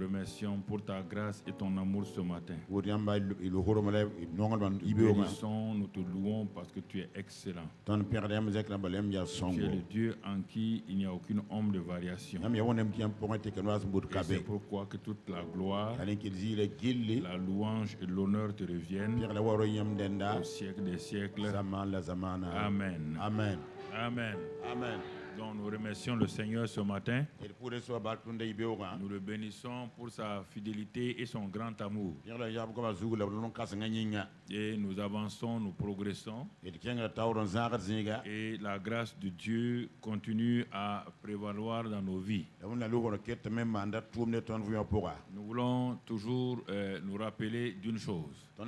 remercions pour ta grâce et ton amour ce matin. Nous Nous te louons parce que tu es excellent. Tu es le Dieu en qui il n'y a aucune ombre de variation. Et c'est pourquoi que toute la gloire, la louange et l'honneur te reviennent au siècle des siècles. Amen. Amen. Amen. Amen. Donc nous remercions le Seigneur ce matin. Nous Nous le bénissons pour sa fidélité et son grand amour. Et nous avançons, nous progressons. Et la grâce de Dieu continue à prévaloir dans nos vies. Nous voulons toujours nous rappeler d'une chose. Nous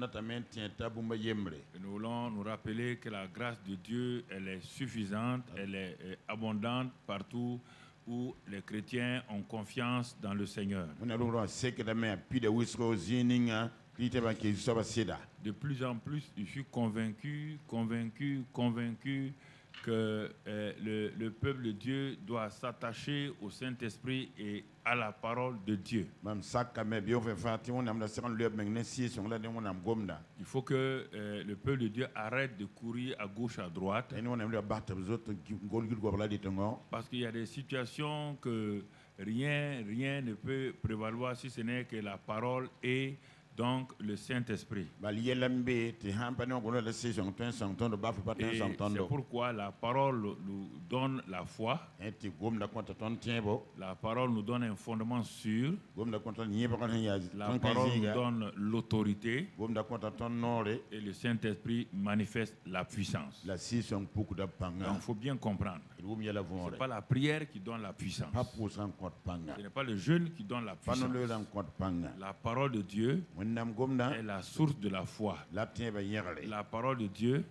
voulons nous rappeler que la grâce de Dieu, elle est suffisante, elle est abondante partout où les chrétiens ont confiance dans le Seigneur. De plus en plus, je suis convaincu que le peuple de Dieu doit s'attacher au Saint-Esprit et à la parole de Dieu. Il faut que le peuple de Dieu arrête de courir à gauche, à droite. Parce qu'il y a des situations que rien ne peut prévaloir si ce n'est que la parole et donc le Saint-Esprit. Et c'est pourquoi la parole nous donne la foi. La parole nous donne un fondement sûr. La parole nous donne l'autorité. Et le Saint-Esprit manifeste la puissance. Donc il faut bien comprendre. Ce n'est pas la prière qui donne la puissance. Ce n'est pas le jeûne qui donne la puissance. La parole de Dieu est la source de la foi. La parole de Dieu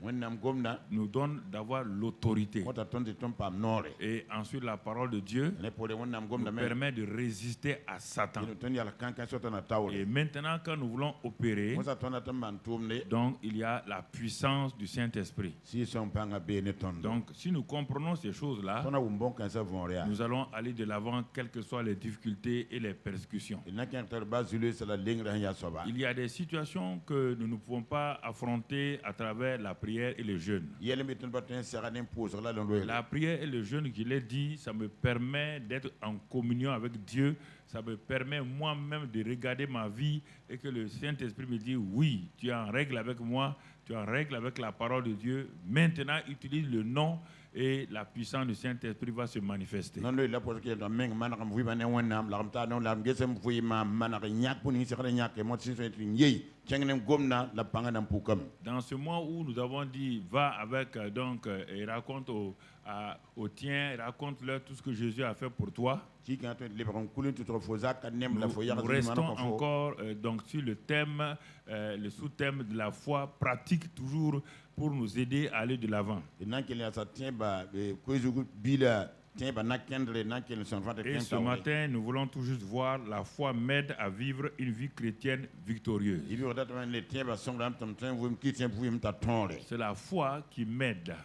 nous donne d'avoir l'autorité. Et ensuite, la parole de Dieu nous permet de résister à Satan. Et maintenant, quand nous voulons opérer, donc il y a la puissance du Saint-Esprit. Donc, si nous comprenons ces choses-là, nous allons aller de l'avant, quelles que soient les difficultés et les persécutions. Il y a des situations que nous ne pouvons pas affronter à travers la prière et le jeûne. La prière et le jeûne, je l'ai dit, ça me permet d'être en communion avec Dieu. Ça me permet moi-même de regarder ma vie et que le Saint-Esprit me dit oui, tu es en règle avec moi, tu es en règle avec la parole de Dieu. Maintenant, utilise le nom et la puissance du Saint-Esprit va se manifester. Dans ce mois où nous avons dit va avec donc et raconte aux tiens, raconte-leur tout ce que Jésus a fait pour toi. Nous restons encore donc sur le thème, le sous-thème de la foi pratique toujours pour nous aider à aller de l'avant. Et ce matin, nous voulons tout juste voir la foi m'aide à vivre une vie chrétienne victorieuse. C'est la foi qui m'aide,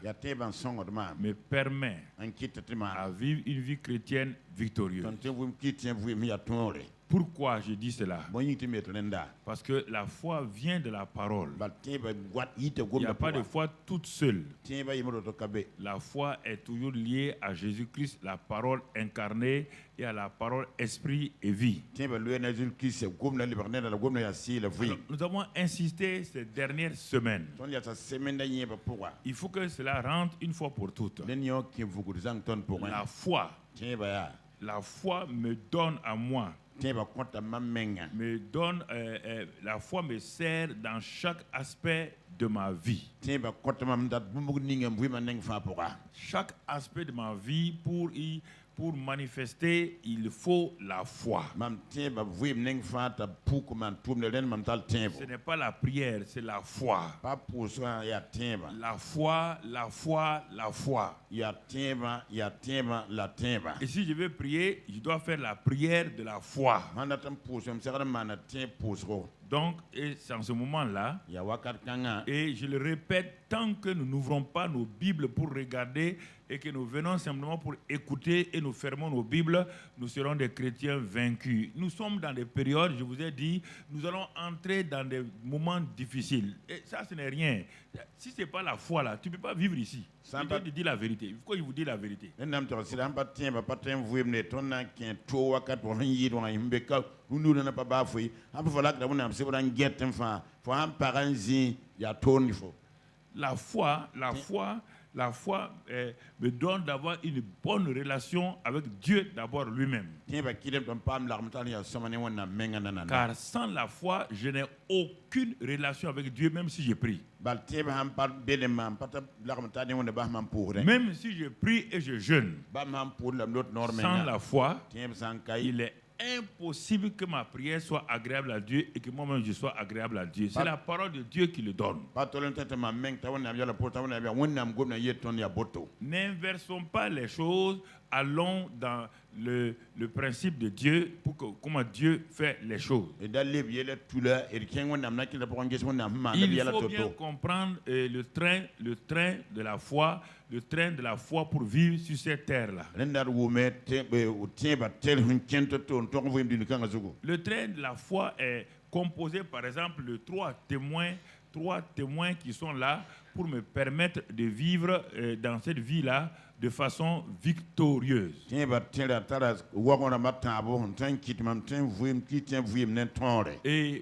me permet à vivre une vie chrétienne victorieuse. Pourquoi je dis cela? Parce que la foi vient de la parole. Il n'y a pas de foi toute seule. La foi est toujours liée à Jésus-Christ, la parole incarnée, et à la parole esprit et vie. Alors, nous avons insisté ces dernières semaines. Il faut que cela rentre une fois pour toutes. La foi me donne à moi. Me donne, la foi me sert dans chaque aspect de ma vie. Chaque aspect de ma vie, pour manifester, il faut la foi. Ce n'est pas la prière, c'est la foi. La foi, la foi, la foi. Et si je veux prier, je dois faire la prière de la foi. Donc, c'est en ce moment-là, et je le répète fait, tant que nous n'ouvrons pas nos Bibles pour regarder et que nous venons simplement pour écouter et nous fermons nos Bibles, nous serons des chrétiens vaincus. Nous sommes dans des périodes, je vous ai dit, nous allons entrer dans des moments difficiles. Et ça, ce n'est rien. Si ce n'est pas la foi, là, tu ne peux pas vivre ici. Je te dis la vérité. Pourquoi il vous dit la vérité? La foi me donne d'avoir une bonne relation avec Dieu d'abord lui-même. Car sans la foi, je n'ai aucune relation avec Dieu, même si je prie. Même si je prie et je jeûne, sans la foi, il est impossible que ma prière soit agréable à Dieu et que moi-même je sois agréable à Dieu. C'est la parole de Dieu qui le donne. N'inversons pas les choses, allons dans le principe de Dieu pour comment Dieu fait les choses. Il faut bien comprendre le train de la foi, le train de la foi pour vivre sur cette terre-là. Le train de la foi est composé par exemple de trois témoins qui sont là pour me permettre de vivre dans cette vie-là de façon victorieuse. Et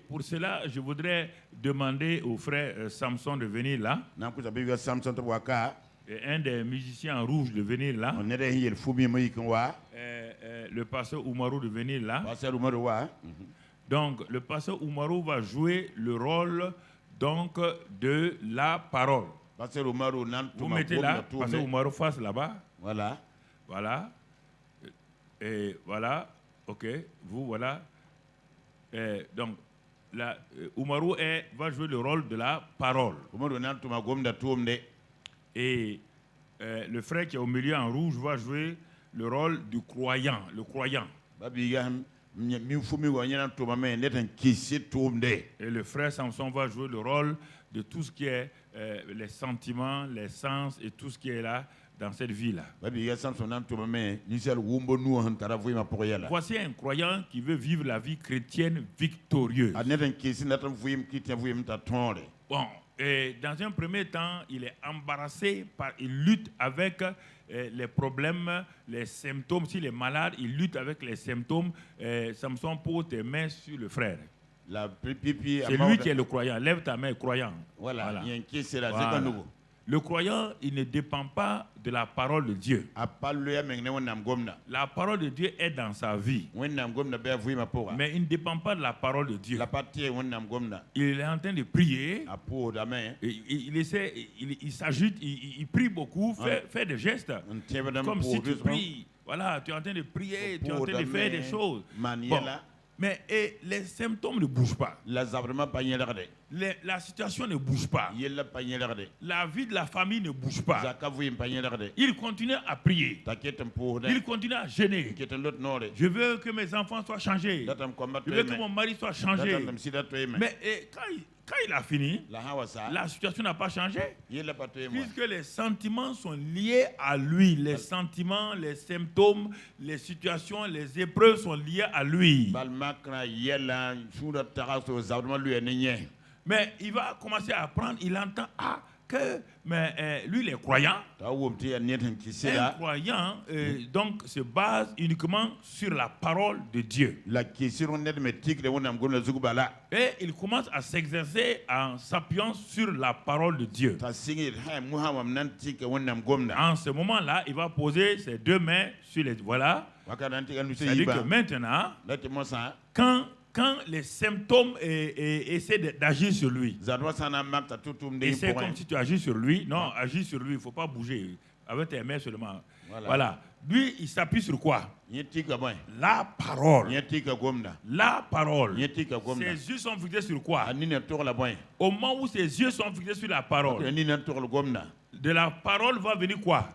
pour cela, je voudrais demander au frère Samson de venir là. Et un des musiciens en rouge de venir là. Le pasteur Oumarou de venir là. Donc, le pasteur Oumarou va jouer le rôle donc de la parole. Vous mettez là, pasteur Oumarou face là-bas. Voilà. Voilà. Et voilà. Ok. Vous, voilà. Donc, Oumarou va jouer le rôle de la parole. Et le frère qui est au milieu en rouge va jouer le rôle du croyant, le croyant. Et le frère Samson va jouer le rôle de tout ce qui est les sentiments, les sens et tout ce qui est là dans cette vie-là. Voici un croyant qui veut vivre la vie chrétienne victorieuse. Bon, et dans un premier temps, il est embarrassé, il lutte avec les problèmes, les symptômes. S'il est malade, il lutte avec les symptômes. Samson pose tes mains sur le frère. C'est lui qui est le croyant. Lève ta main, croyant. Voilà. Le croyant, il ne dépend pas de la parole de Dieu. La parole de Dieu est dans sa vie. Mais il ne dépend pas de la parole de Dieu. Il est en train de prier. Il essaie, il s'agite, il prie beaucoup, fait des gestes. Comme si tu pries. Voilà, tu es en train de prier, tu es en train de faire des choses. Bon. Mais les symptômes ne bougent pas. La situation ne bouge pas. La vie de la famille ne bouge pas. Il continue à prier. Il continue à jeûner. Je veux que mes enfants soient changés. Je veux que mon mari soit changé. Mais quand il a fini, la situation n'a pas changé. Puisque les sentiments sont liés à lui. Les sentiments, les symptômes, les situations, les épreuves sont liées à lui. Mais il va commencer à apprendre, il entend que lui, il est croyant. Un croyant donc se base uniquement sur la parole de Dieu. Et il commence à s'exercer en s'appuyant sur la parole de Dieu. En ce moment-là, il va poser ses deux mains sur les... Voilà. C'est-à-dire que maintenant, quand les symptômes essaient d'agir sur lui, et c'est comme si tu agis sur lui. Non, agis sur lui, il ne faut pas bouger. Avec tes mains seulement. Voilà. Lui, il s'appuie sur quoi? La parole. La parole. Ses yeux sont fixés sur quoi? Au moment où ses yeux sont fixés sur la parole, de la parole va venir quoi?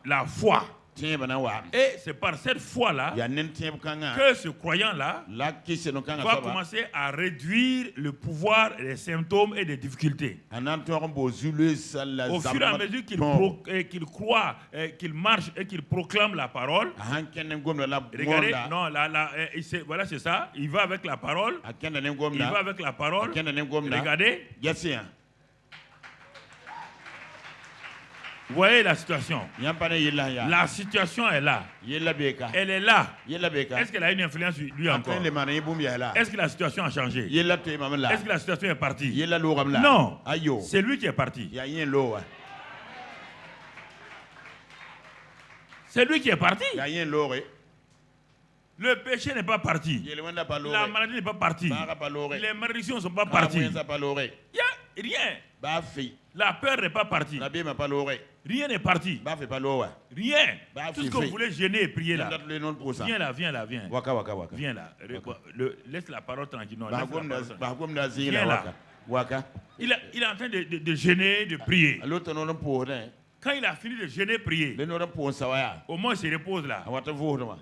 La foi. Et c'est par cette foi-là que ce croyant-là va commencer à réduire le pouvoir des symptômes et des difficultés. Au fur et à mesure qu'il croit, qu'il marche et qu'il proclame la parole, regardez, non, voilà, c'est ça. Il va avec la parole. Il va avec la parole. Regardez. Vous voyez la situation. La situation est là. Elle est là. Est-ce qu'elle a une influence sur lui encore? Est-ce que la situation a changé? Est-ce que la situation est partie? Non. C'est lui qui est parti. C'est lui qui est parti. Le péché n'est pas parti. La maladie n'est pas partie. Les malédictions ne sont pas parties. Il n'y a rien. La peur n'est pas partie. Rien n'est parti. Rien. Tout ce que vous voulez gêner et prier là. Viens là, viens là, viens. Viens là. Laisse la parole tranquille. Non, viens là. Il est en train de gêner, de prier. Quand il a fini de gêner, prier, au moins il se repose là.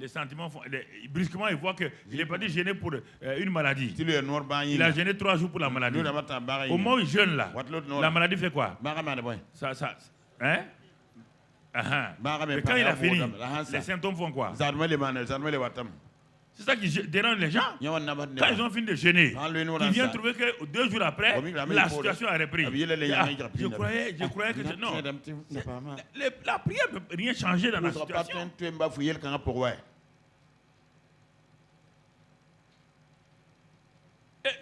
Les sentiments font. Brusquement, il voit qu'il n'est pas dit gêner pour une maladie. Il a gêné 3 jours pour la maladie. Au moment où il jeûne là, la maladie fait quoi? Hein? Mais quand il a fini, les symptômes font quoi? C'est ça qui dérange les gens. Quand ils ont fini de gêner, ils viennent trouver que 2 jours après, la situation a repris. Je croyais que... Non. La prière ne peut rien changer dans la situation.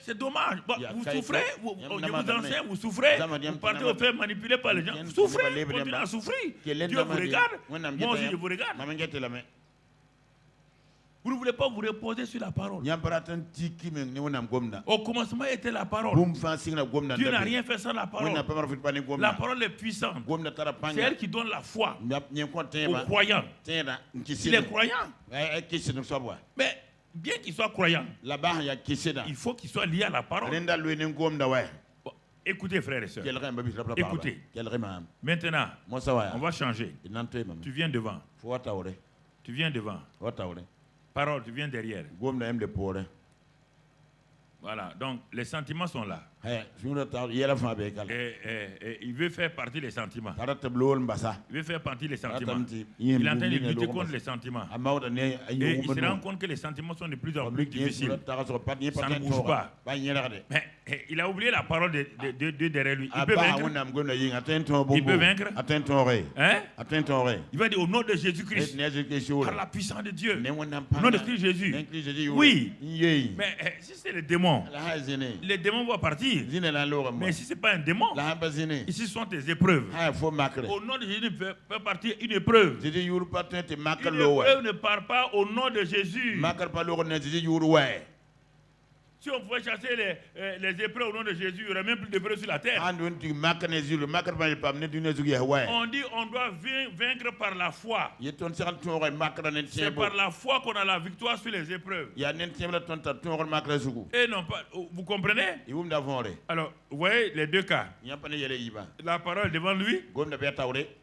C'est dommage. Vous souffrez, je vous enseigne, vous souffrez, vous partez vous faire manipuler par les gens. Vous souffrez, vous continuez à souffrir. Dieu vous regarde, moi aussi je vous regarde. Vous ne voulez pas vous reposer sur la parole. Au commencement était la parole. Dieu n'a rien fait sans la parole. La parole est puissante. C'est elle qui donne la foi aux croyants. Il est croyant. Mais bien qu'il soit croyant, il faut qu'il soit lié à la parole. Bon, écoutez, frères et sœurs. Écoutez. Maintenant, on va changer. Tu viens devant. Tu viens devant. Parole, tu viens derrière. Voilà, donc les sentiments sont là. Et il veut faire partie des sentiments. Il veut faire partie des sentiments. Il est en train de lutter contre les sentiments. Et il se rend compte que les sentiments sont de plus en plus difficiles. Ça ne bouge pas. Mais il a oublié la parole de derrière lui. Il peut vaincre. Il peut vaincre. Hein? Il va dire au nom de Jésus-Christ, par la puissance de Dieu, au nom de Christ Jésus. Oui. Mais si c'est le démon, les démons vont partir. Mais si ce n'est pas un démon, ici sont tes épreuves. Au nom de Jésus peut partir une épreuve. Une épreuve ne part pas au nom de Jésus. Si on pouvait chasser les épreuves au nom de Jésus, il n'y aurait même plus d'épreuves sur la terre. On dit on doit vaincre par la foi. C'est par la foi qu'on a la victoire sur les épreuves. Et non pas, vous comprenez? Alors, vous voyez les deux cas. La parole est devant lui,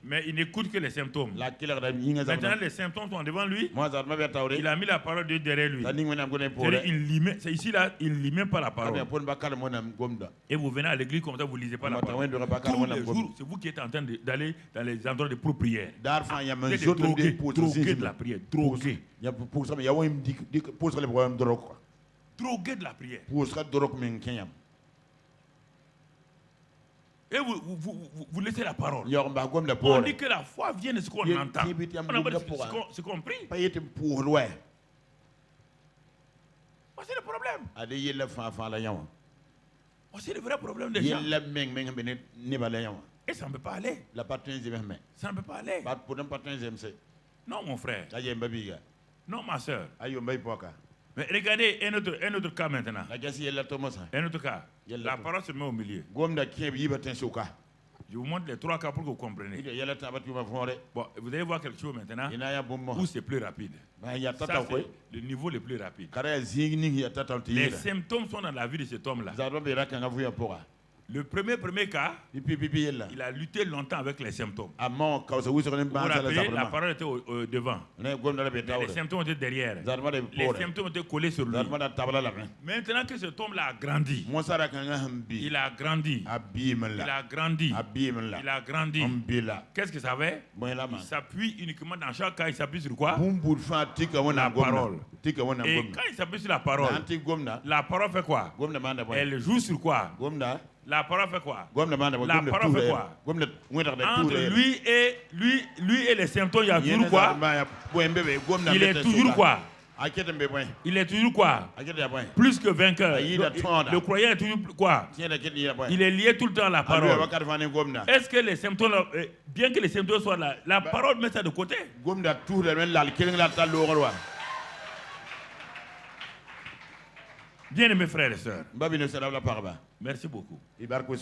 mais il n'écoute que les symptômes. Maintenant, les symptômes sont devant lui. Il a mis la parole de derrière lui. C'est ici là. Il ne lit même pas la parole. Et vous venez à l'église comme ça, vous ne lisez pas la parole. Tous les jours, c'est vous qui êtes en train d'aller dans les endroits de pour prière. Vous êtes drogué de la prière. Drogué de la prière. Et vous laissez la parole. On dit que la foi vient de ce qu'on entend. On a ce qu'on prie. C'est le problème. C'est le vrai problème des gens. Et ça ne peut pas aller. Ça ne peut pas aller. Non, mon frère. Non, ma soeur. Mais regardez un autre cas maintenant. Un autre cas. La parole se met au milieu. Je vous montre les 3 cas pour que vous compreniez. Bon, vous allez voir quelque chose maintenant où c'est plus rapide. Ça, c'est le niveau le plus rapide. Les symptômes sont dans la vie de cet homme-là. Le premier cas, il a lutté longtemps avec les symptômes. Vous rappelez, la parole était devant. Les symptômes étaient derrière. Les symptômes étaient collés sur lui. Maintenant que cet homme-là a grandi, il a grandi. Il a grandi. Il a grandi. Qu'est-ce que ça fait? Il s'appuie uniquement dans chaque cas, il s'appuie sur quoi? La parole. Et quand il s'appuie sur la parole fait quoi? Elle joue sur quoi? La parole fait quoi? La parole fait quoi? Entre lui et les symptômes, il y a toujours quoi? Il est toujours quoi? Il est toujours quoi? Plus que vainqueur. Le croyant est toujours quoi? Il est lié tout le temps à la parole. Est-ce que les symptômes, bien que les symptômes soient là, la parole met ça de côté? Bien aimés frères et sœurs, merci beaucoup.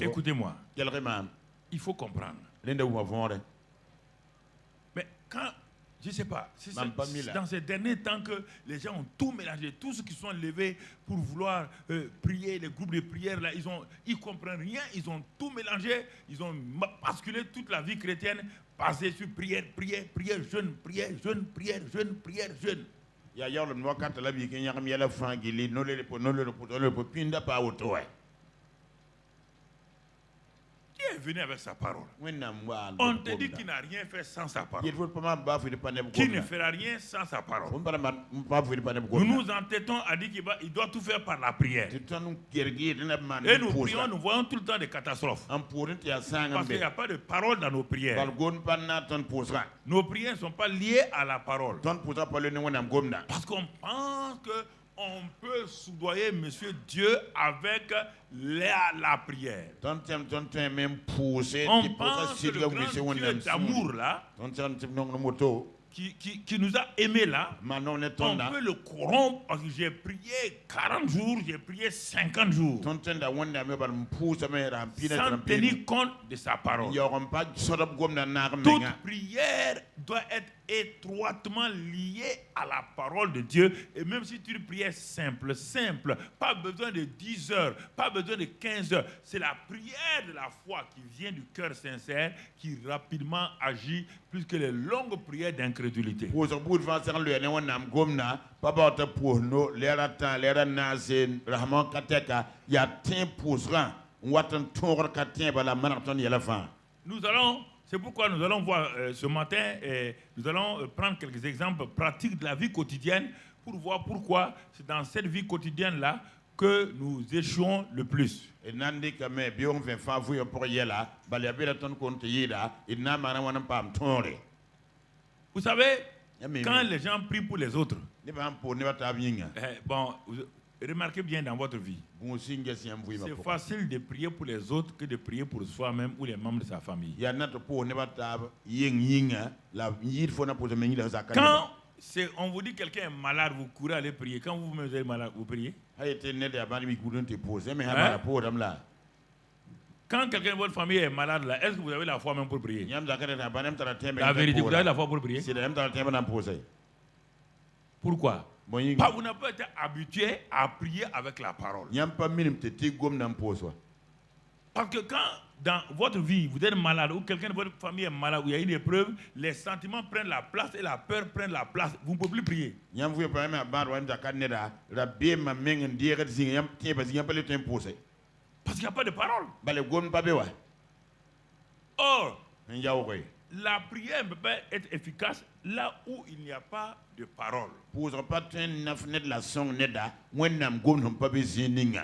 Écoutez-moi, il faut comprendre. Mais quand, je ne sais pas, c'est dans ces derniers temps que les gens ont tout mélangé, tous ceux qui sont levés pour vouloir prier, les groupes de prière, là, ils ne comprennent rien, ils ont tout mélangé, ils ont basculé toute la vie chrétienne, basée sur prière, prière, prière, jeûne, prière, jeûne, prière, jeûne, prière, jeûne. Ya le noir quand la vie qui a mis la fin qui non le pinda pas auto. Qui est venu avec sa parole? On te dit qu'il n'a rien fait sans sa parole. Qui ne fera rien sans sa parole. Nous nous entêtons à dire qu'il doit tout faire par la prière. Et nous prions, nous voyons tout le temps des catastrophes. Parce qu'il n'y a pas de parole dans nos prières. Nos prières ne sont pas liées à la parole. Parce qu'on pense que on peut soudoyer Monsieur Dieu avec la prière. On pense que le grand Dieu d'amour là, qui nous a aimés là, on peut le corrompre parce que j'ai prié 40 jours, j'ai prié 50 jours. Sans tenir compte de sa parole. Toute prière doit être étroitement liée à la parole de Dieu. Et même si tu prières simple, pas besoin de 10 heures, pas besoin de 15 heures. C'est la prière de la foi qui vient du cœur sincère qui rapidement agit plus que les longues prières d'incrédulité. Nous allons, c'est pourquoi nous allons voir ce matin, nous allons prendre quelques exemples pratiques de la vie quotidienne pour voir pourquoi c'est dans cette vie quotidienne-là que nous échouons le plus. Vous savez, quand les gens prient pour les autres, bon, remarquez bien dans votre vie, c'est facile de prier pour les autres que de prier pour soi-même ou les membres de sa famille. Quand on vous dit que quelqu'un est malade, vous courez aller prier. Quand vous-même êtes malade, vous priez. Quand quelqu'un de votre famille est malade, est-ce que vous avez la foi même pour prier? La vérité, vous avez la foi pour prier? Pourquoi? Parce que vous n'avez pas été habitué à prier avec la parole. Parce que quand dans votre vie, vous êtes malade ou quelqu'un de votre famille est malade ou il y a une épreuve, les sentiments prennent la place et la peur prend la place. Vous ne pouvez plus prier. Parce qu'il n'y a pas de parole. Or, la prière ne peut pas être efficace là où il n'y a pas de parole.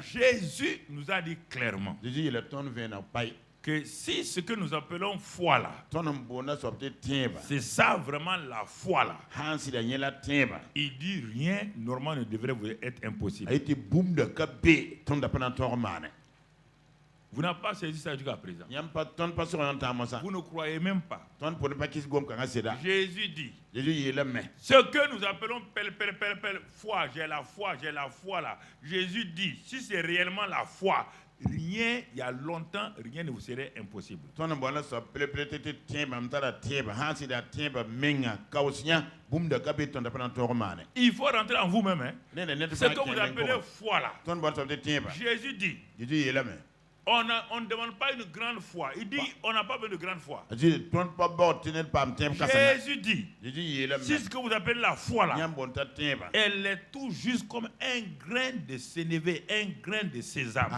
Jésus nous a dit clairement que si ce que nous appelons foi là, c'est ça vraiment la foi là, il dit rien normalement ne devrait vous être impossible. Vous n'avez pas saisi ça jusqu'à présent. Vous ne croyez même pas. Jésus dit, ce que nous appelons foi, j'ai la foi là. Jésus dit, si c'est réellement la foi, rien, il y a longtemps, rien ne vous serait impossible. Il faut rentrer en vous-même. Ce que vous appelez foi là. Jésus dit, On ne demande pas une grande foi. Il dit on n'a pas besoin de grande foi. Jésus dit, si ce que vous appelez la foi là, elle est tout juste comme un grain de sénévé, un grain de sésame.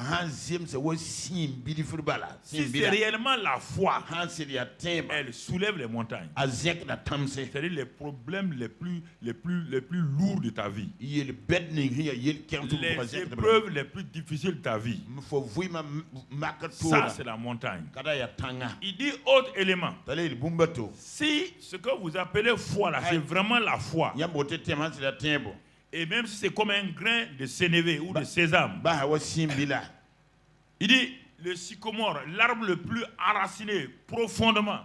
Si c'est réellement la foi, elle soulève les montagnes. C'est-à-dire les problèmes les plus lourds de ta vie. Les épreuves les plus difficiles de ta vie. Ça, c'est la montagne. Il dit autre élément. Si ce que vous appelez foi là, c'est vraiment la foi. Et même si c'est comme un grain de sénévé ou de sésame. Il dit le sycomore, l'arbre le plus enraciné profondément.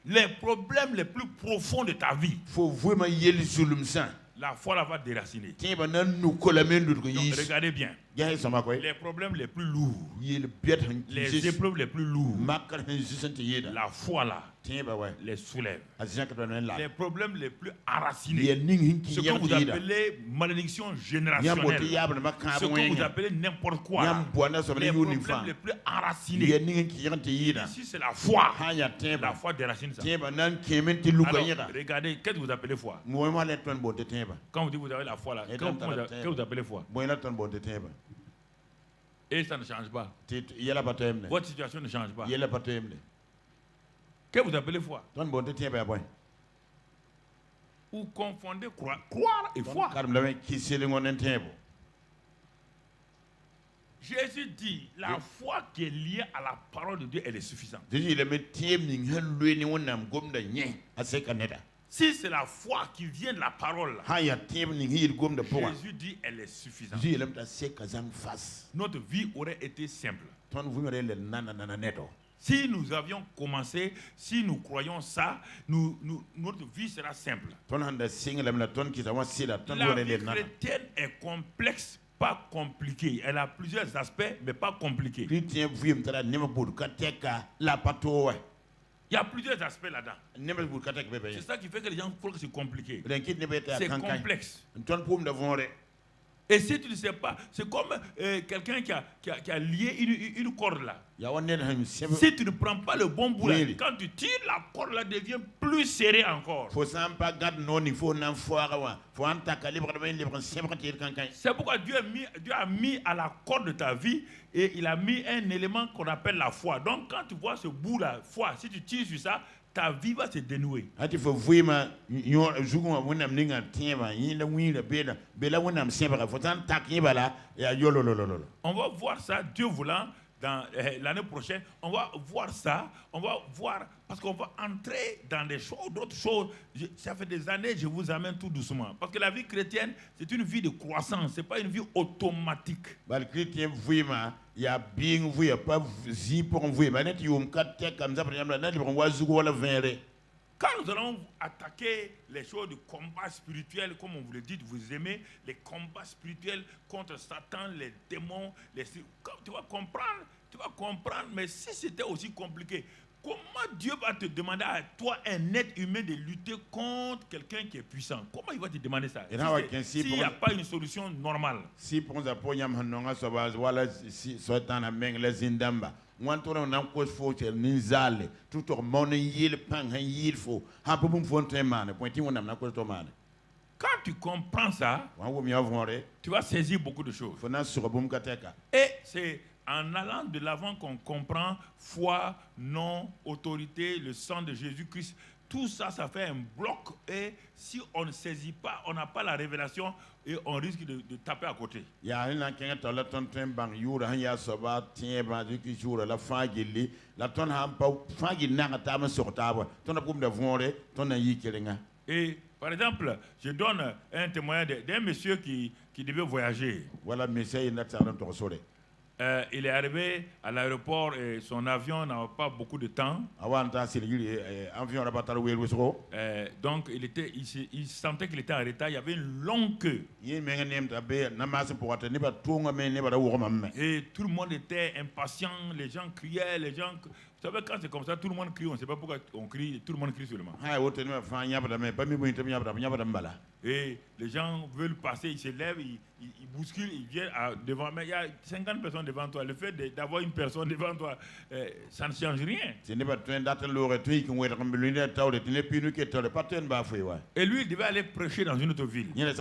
Les problèmes les plus profonds de ta vie. La foi là va déraciner. Donc, regardez bien. Les problèmes les plus lourds, les épreuves les plus lourdes, la foi là les soulève. Les problèmes les plus enracinés, ce que vous appelez malédiction générationnelle, ce que vous appelez n'importe quoi, les problèmes les plus enracinés. Ici c'est la foi déracine ça. Alors, regardez, qu'est-ce que vous appelez foi? Quand vous dites que vous avez la foi là, qu'est-ce que vous appelez foi? Et ça ne change pas. Votre situation ne change pas. Qu'est-ce que vous appelez foi? Ou confondez croire et foi. Jésus dit, la foi qui est liée à la parole de Dieu, elle est suffisante. Si c'est la foi qui vient de la parole, Jésus dit elle est suffisante. Notre vie aurait été simple. Si nous avions commencé, si nous croyons ça, notre vie sera simple. La vie chrétienne est complexe, pas compliquée. Elle a plusieurs aspects, mais pas compliquée. Il y a plusieurs aspects là-dedans. C'est ça qui fait que les gens croient que c'est compliqué. C'est complexe. Et si tu ne sais pas, c'est comme quelqu'un qui a lié une corde là. Si tu ne prends pas le bon bout là, quand tu tires, la corde là devient plus serrée encore. C'est pourquoi Dieu a mis à la corde de ta vie et il a mis un élément qu'on appelle la foi. Donc quand tu vois ce bout là, foi, si tu tires sur ça, ta vie va se dénouer. On va voir ça, Dieu voulant, dans l'année prochaine. On va voir ça, on va voir, parce qu'on va entrer dans des choses, d'autres choses. Ça fait des années, je vous amène tout doucement. Parce que la vie chrétienne, c'est une vie de croissance, ce n'est pas une vie automatique. Il y a bien vu, il n'y a pas zi pour vous. Quand nous allons attaquer les choses de combat spirituel, comme on vous le dit, vous aimez les combats spirituels contre Satan, les démons, tu vas comprendre, mais si c'était aussi compliqué, comment Dieu va te demander à toi, un être humain, de lutter contre quelqu'un qui est puissant? Comment il va te demander ça? S'il n'y a pas une solution normale. Si pour nous appuyer, quand tu comprends ça, tu vas saisir beaucoup de choses. Et c'est en allant de l'avant qu'on comprend foi, nom, autorité, le sang de Jésus-Christ. Tout ça, ça fait un bloc. Et si on ne saisit pas, on n'a pas la révélation et on risque de taper à côté. Et par exemple, je donne un témoignage d'un monsieur qui devait voyager. Il est arrivé à l'aéroport et son avion n'avait pas beaucoup de temps. Donc il sentait qu'il était en retard. Il y avait une longue queue. Et tout le monde était impatient. Les gens criaient, savez, quand c'est comme ça, tout le monde crie, on ne sait pas pourquoi on crie, tout le monde crie seulement. Et les gens veulent passer, ils se lèvent, ils bousculent, ils viennent devant. Mais il y a 50 personnes devant toi. Le fait d'avoir une personne devant toi, ça ne change rien. Et lui, il devait aller prêcher dans une autre ville. Il a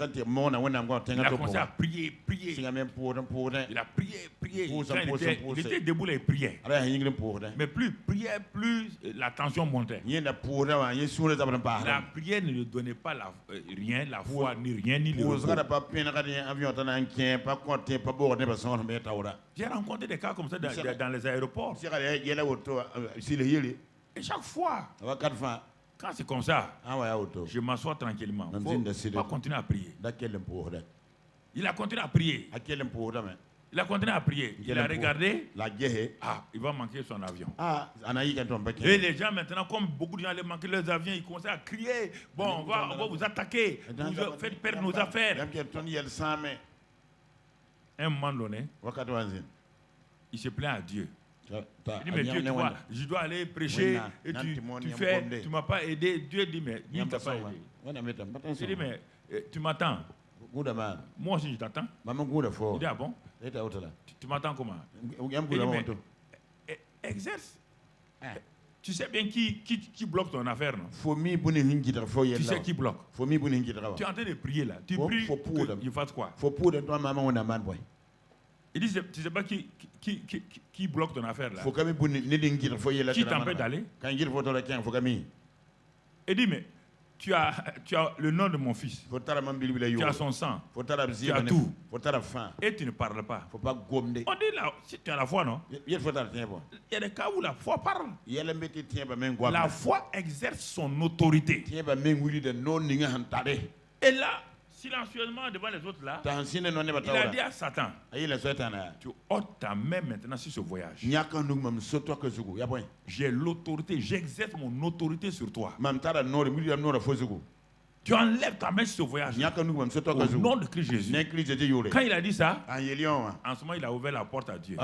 commencé à prier. Il a prié. Il était debout là, il priait. Mais plus il priait, plus la tension montait. La prière ne lui donnait pas rien, la foi, ni rien, ni le repos. J'ai rencontré des cas comme ça dans les aéroports. Et chaque fois, quand c'est comme ça, je m'assois tranquillement. Il faut pas continuer à prier. Il a continué à prier. Il a continué à prier. Il a regardé. Il va manquer son avion. Et les gens maintenant, comme beaucoup de gens allaient manquer leurs avions, ils commençaient à crier. Bon, on va vous attaquer. Vous faites perdre nos affaires. À un moment donné, il se plaint à Dieu. Il dit, mais Dieu, tu vois, je dois aller prêcher et tu ne m'as pas aidé. Dieu dit, mais il ne t'a pas aidé. Il dit, mais tu m'attends. Moi aussi, je t'attends. Il dit, ah bon? Tu m'attends comment? Il dit, mais exerce. Tu sais bien qui bloque ton affaire, non? Tu sais qui bloque? Tu es en train de prier là. Tu pries qu'il fasse quoi? Il dit, tu ne sais pas qui bloque ton affaire là? Qui t'empêche d'aller? Il dit, mais tu as le nom de mon fils. Tu as son sang. Tu as tout. Et tu ne parles pas. On dit là, si tu as la foi, non? Il y a des cas où la foi parle. La foi exerce son autorité. Et là, silencieusement devant les autres là, il a dit à Satan, tu ôtes ta main maintenant sur ce voyage. J'ai l'autorité, j'exerce mon autorité sur toi. Tu enlèves ta main sur ce voyage. Au nom de Christ Jésus. Quand il a dit ça, en ce moment il a ouvert la porte à Dieu.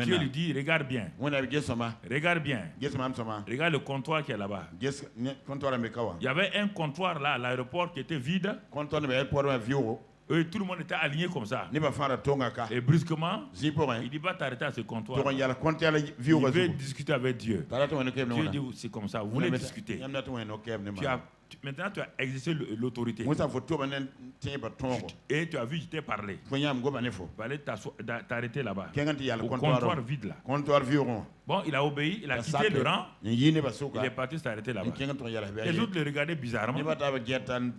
Dieu lui dit, regarde bien. Regarde bien. Regarde le comptoir qui est là-bas. Il y avait un comptoir là à l'aéroport qui était vide. Et tout le monde était aligné comme ça. Et brusquement, il dit, va t'arrêter à ce comptoir. Il veut discuter avec Dieu. Dieu dit, c'est comme ça, vous voulez discuter. Maintenant, tu as exercé l'autorité. Et tu as vu, je t'ai parlé. Tu vas aller t'arrêter là-bas. Au comptoir vide là. Bon, il a obéi, il a quitté le rang. Il est parti s'arrêter là-bas. Les autres le regardaient bizarrement.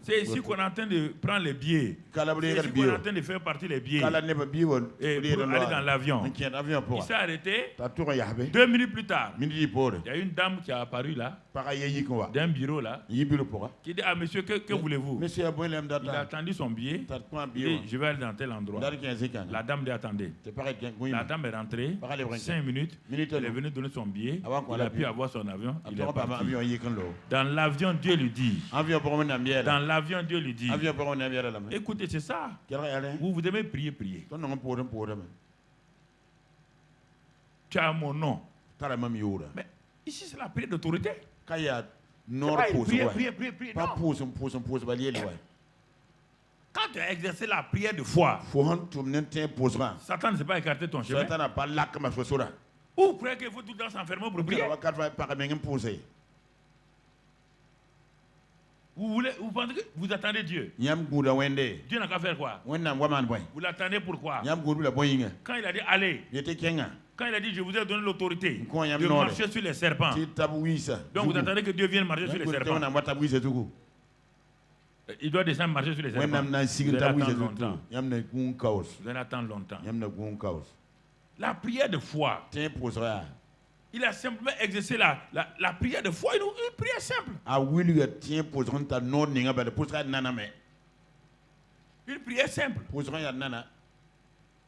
C'est ici qu'on est en train de prendre les billets. C'est ici qu'on est en train de faire partir les billets. Et pour aller dans l'avion. Il s'est arrêté. 2 minutes plus tard, il y a une dame qui a apparu là, d'un bureau là, qui dit, ah monsieur, que voulez-vous? Il a attendu son billet. Il dit, je vais aller dans tel endroit. La dame dit, attendez. La dame est rentrée, 5 minutes. Elle est venue donner son billet. Il a pu avoir son avion. Il est parti. Dans l'avion, Dieu lui dit. Dans l'avion, Dieu lui dit. Écoutez, c'est ça. Vous devez prier. Tu as mon nom. Mais ici, c'est la prière d'autorité. Prier. Quand tu as exercé la prière de foi, Satan ne s'est pas écarté de ton chemin. Ou vous croyez qu'il faut tout le temps s'enfermer pour prier? Vous pensez que vous attendez Dieu? Dieu n'a qu'à faire quoi? Vous l'attendez pourquoi? Quand il a dit allez, quand il a dit je vous ai donné l'autorité de marcher sur les serpents, donc vous attendez que Dieu vienne marcher sur les serpents. Il doit descendre marcher sur les serpents. Vous allez attendre longtemps. La prière de foi. Il a simplement exercé la prière de foi, une prière simple. Une prière simple.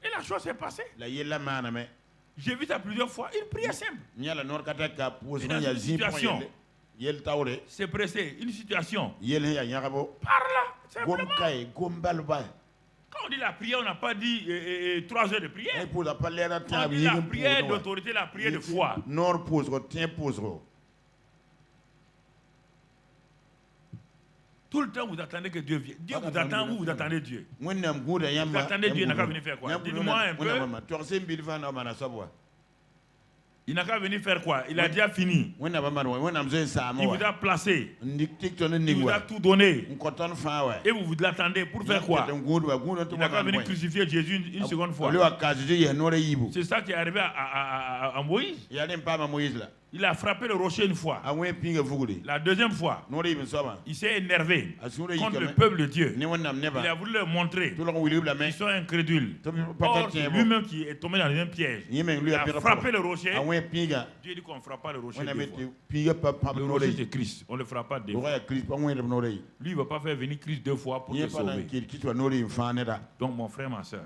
Et la chose s'est passée. J'ai vu ça plusieurs fois. Une prière simple. Une situation. C'est pressé. Une situation. Par là, simplement. Quand on dit la prière, on n'a pas dit 3 heures de prière. On dit la prière d'autorité, la prière de foi. Tout le temps, vous attendez que Dieu vienne. Dieu vous attend, vous attendez Dieu. Vous attendez Dieu, il n'a qu'à venir faire quoi? Dites-moi un peu. Il n'a qu'à venir faire quoi? Il a déjà fini. Il vous a placé. Il vous a tout donné. Et vous l'attendez pour faire quoi? Il n'a qu'à venir crucifier Jésus une seconde fois. C'est ça qui est arrivé à Moïse. Il a frappé le rocher une fois. La deuxième fois, il s'est énervé contre le peuple de Dieu. Il a voulu leur montrer qu'ils sont incrédules. Or, c'est lui-même qui est tombé dans le même piège. Il a frappé le rocher. Dieu dit qu'on ne frappe pas le rocher deux fois. Le rocher, c'est Christ. On ne le frappe pas deux fois. Lui, il ne va pas faire venir Christ deux fois pour te sauver. Donc, mon frère, ma soeur,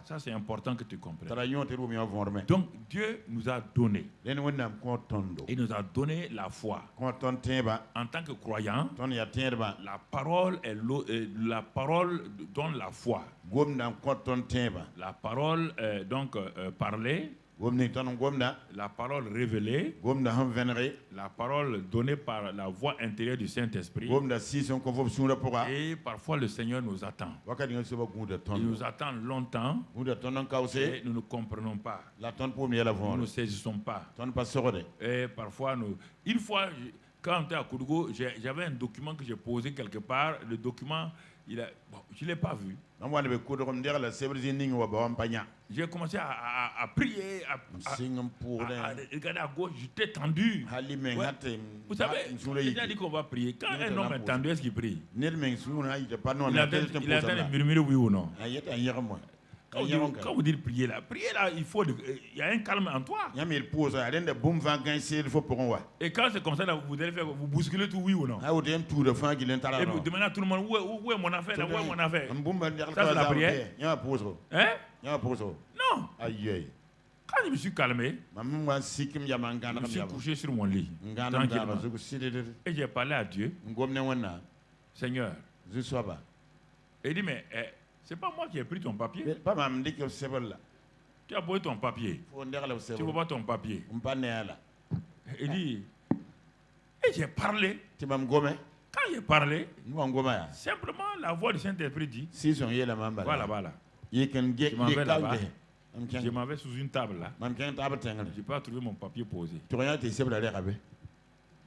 ça c'est important que tu comprennes. Donc, Dieu nous a donné. Il nous a donné la foi. En tant que croyant, la parole donne la foi. La parole donc parlée, la parole révélée, la parole donnée par la voix intérieure du Saint-Esprit. Et parfois le Seigneur nous attend. Il nous attend longtemps et nous ne comprenons pas. Nous ne saisissons pas. Et parfois, une fois, quand j'étais à Koudougou, j'avais un document que j'ai posé quelque part. Le document, je ne l'ai pas vu. J'ai commencé à prier, à regarder à gauche, j'étais tendu. Ouais. Vous savez, il a dit qu'on va prier. Quand un homme est tendu, est-ce qu'il prie? Il est en train de murmurer oui ou non? Quand vous dites prier là, il y a un calme en toi. Et quand c'est comme ça, là, vous devez faire, vous bousculez tout oui ou non? Et vous demandez à tout le monde où est mon affaire là, où est mon affaire? Ça c'est la prière. Hein? Non. Quand je me suis calmé, je me suis couché sur mon lit tranquillement. Et j'ai parlé à Dieu. Seigneur. Et il dit mais c'est pas moi qui ai pris ton papier. Tu as posé ton papier. Tu vois pas ton papier. Il dit, et j'ai parlé. Quand j'ai parlé, simplement la voix du Saint-Esprit dit, voilà. Je m'en vais sous une table là. Je n'ai pas trouvé mon papier posé.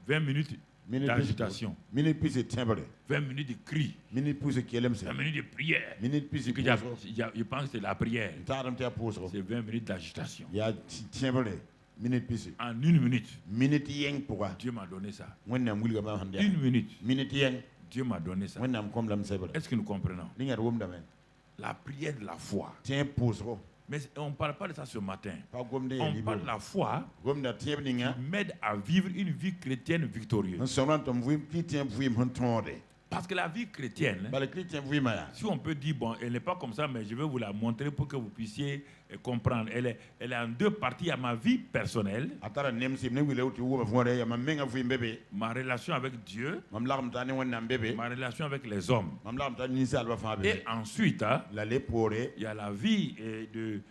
20 minutes d'agitation. 20 minutes de cris. 20 minutes de prière. Je pense que c'est la prière. C'est 20 minutes d'agitation. En une minute, Dieu m'a donné ça. Une minute, Dieu m'a donné ça. Est-ce que nous comprenons? La prière de la foi. Mais on ne parle pas de ça ce matin. On parle de la foi qui m'aide à vivre une vie chrétienne victorieuse. Parce que la vie chrétienne, si on peut dire, bon, elle n'est pas comme ça, mais je vais vous la montrer pour que vous puissiez comprendre. Elle est en deux parties. Il y a ma vie personnelle, ma relation avec Dieu, ma relation avec les hommes. Et ensuite, il y a la vie de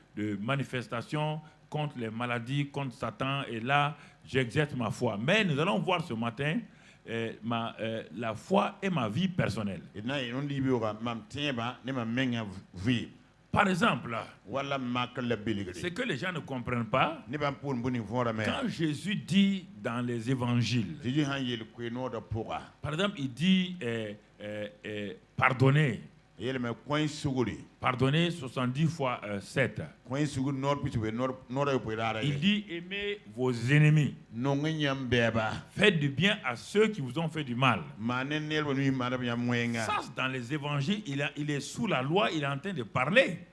manifestation contre les maladies, contre Satan. Et là, j'exerce ma foi. Mais nous allons voir ce matin la foi et ma vie personnelle. Par exemple, ce que les gens ne comprennent pas, quand Jésus dit dans les évangiles, par exemple, il dit pardonnez. Pardonnez 70 fois 7. Il dit aimez vos ennemis. Faites du bien à ceux qui vous ont fait du mal. Ça, dans les évangiles, il est sous la loi, il est en train de parler.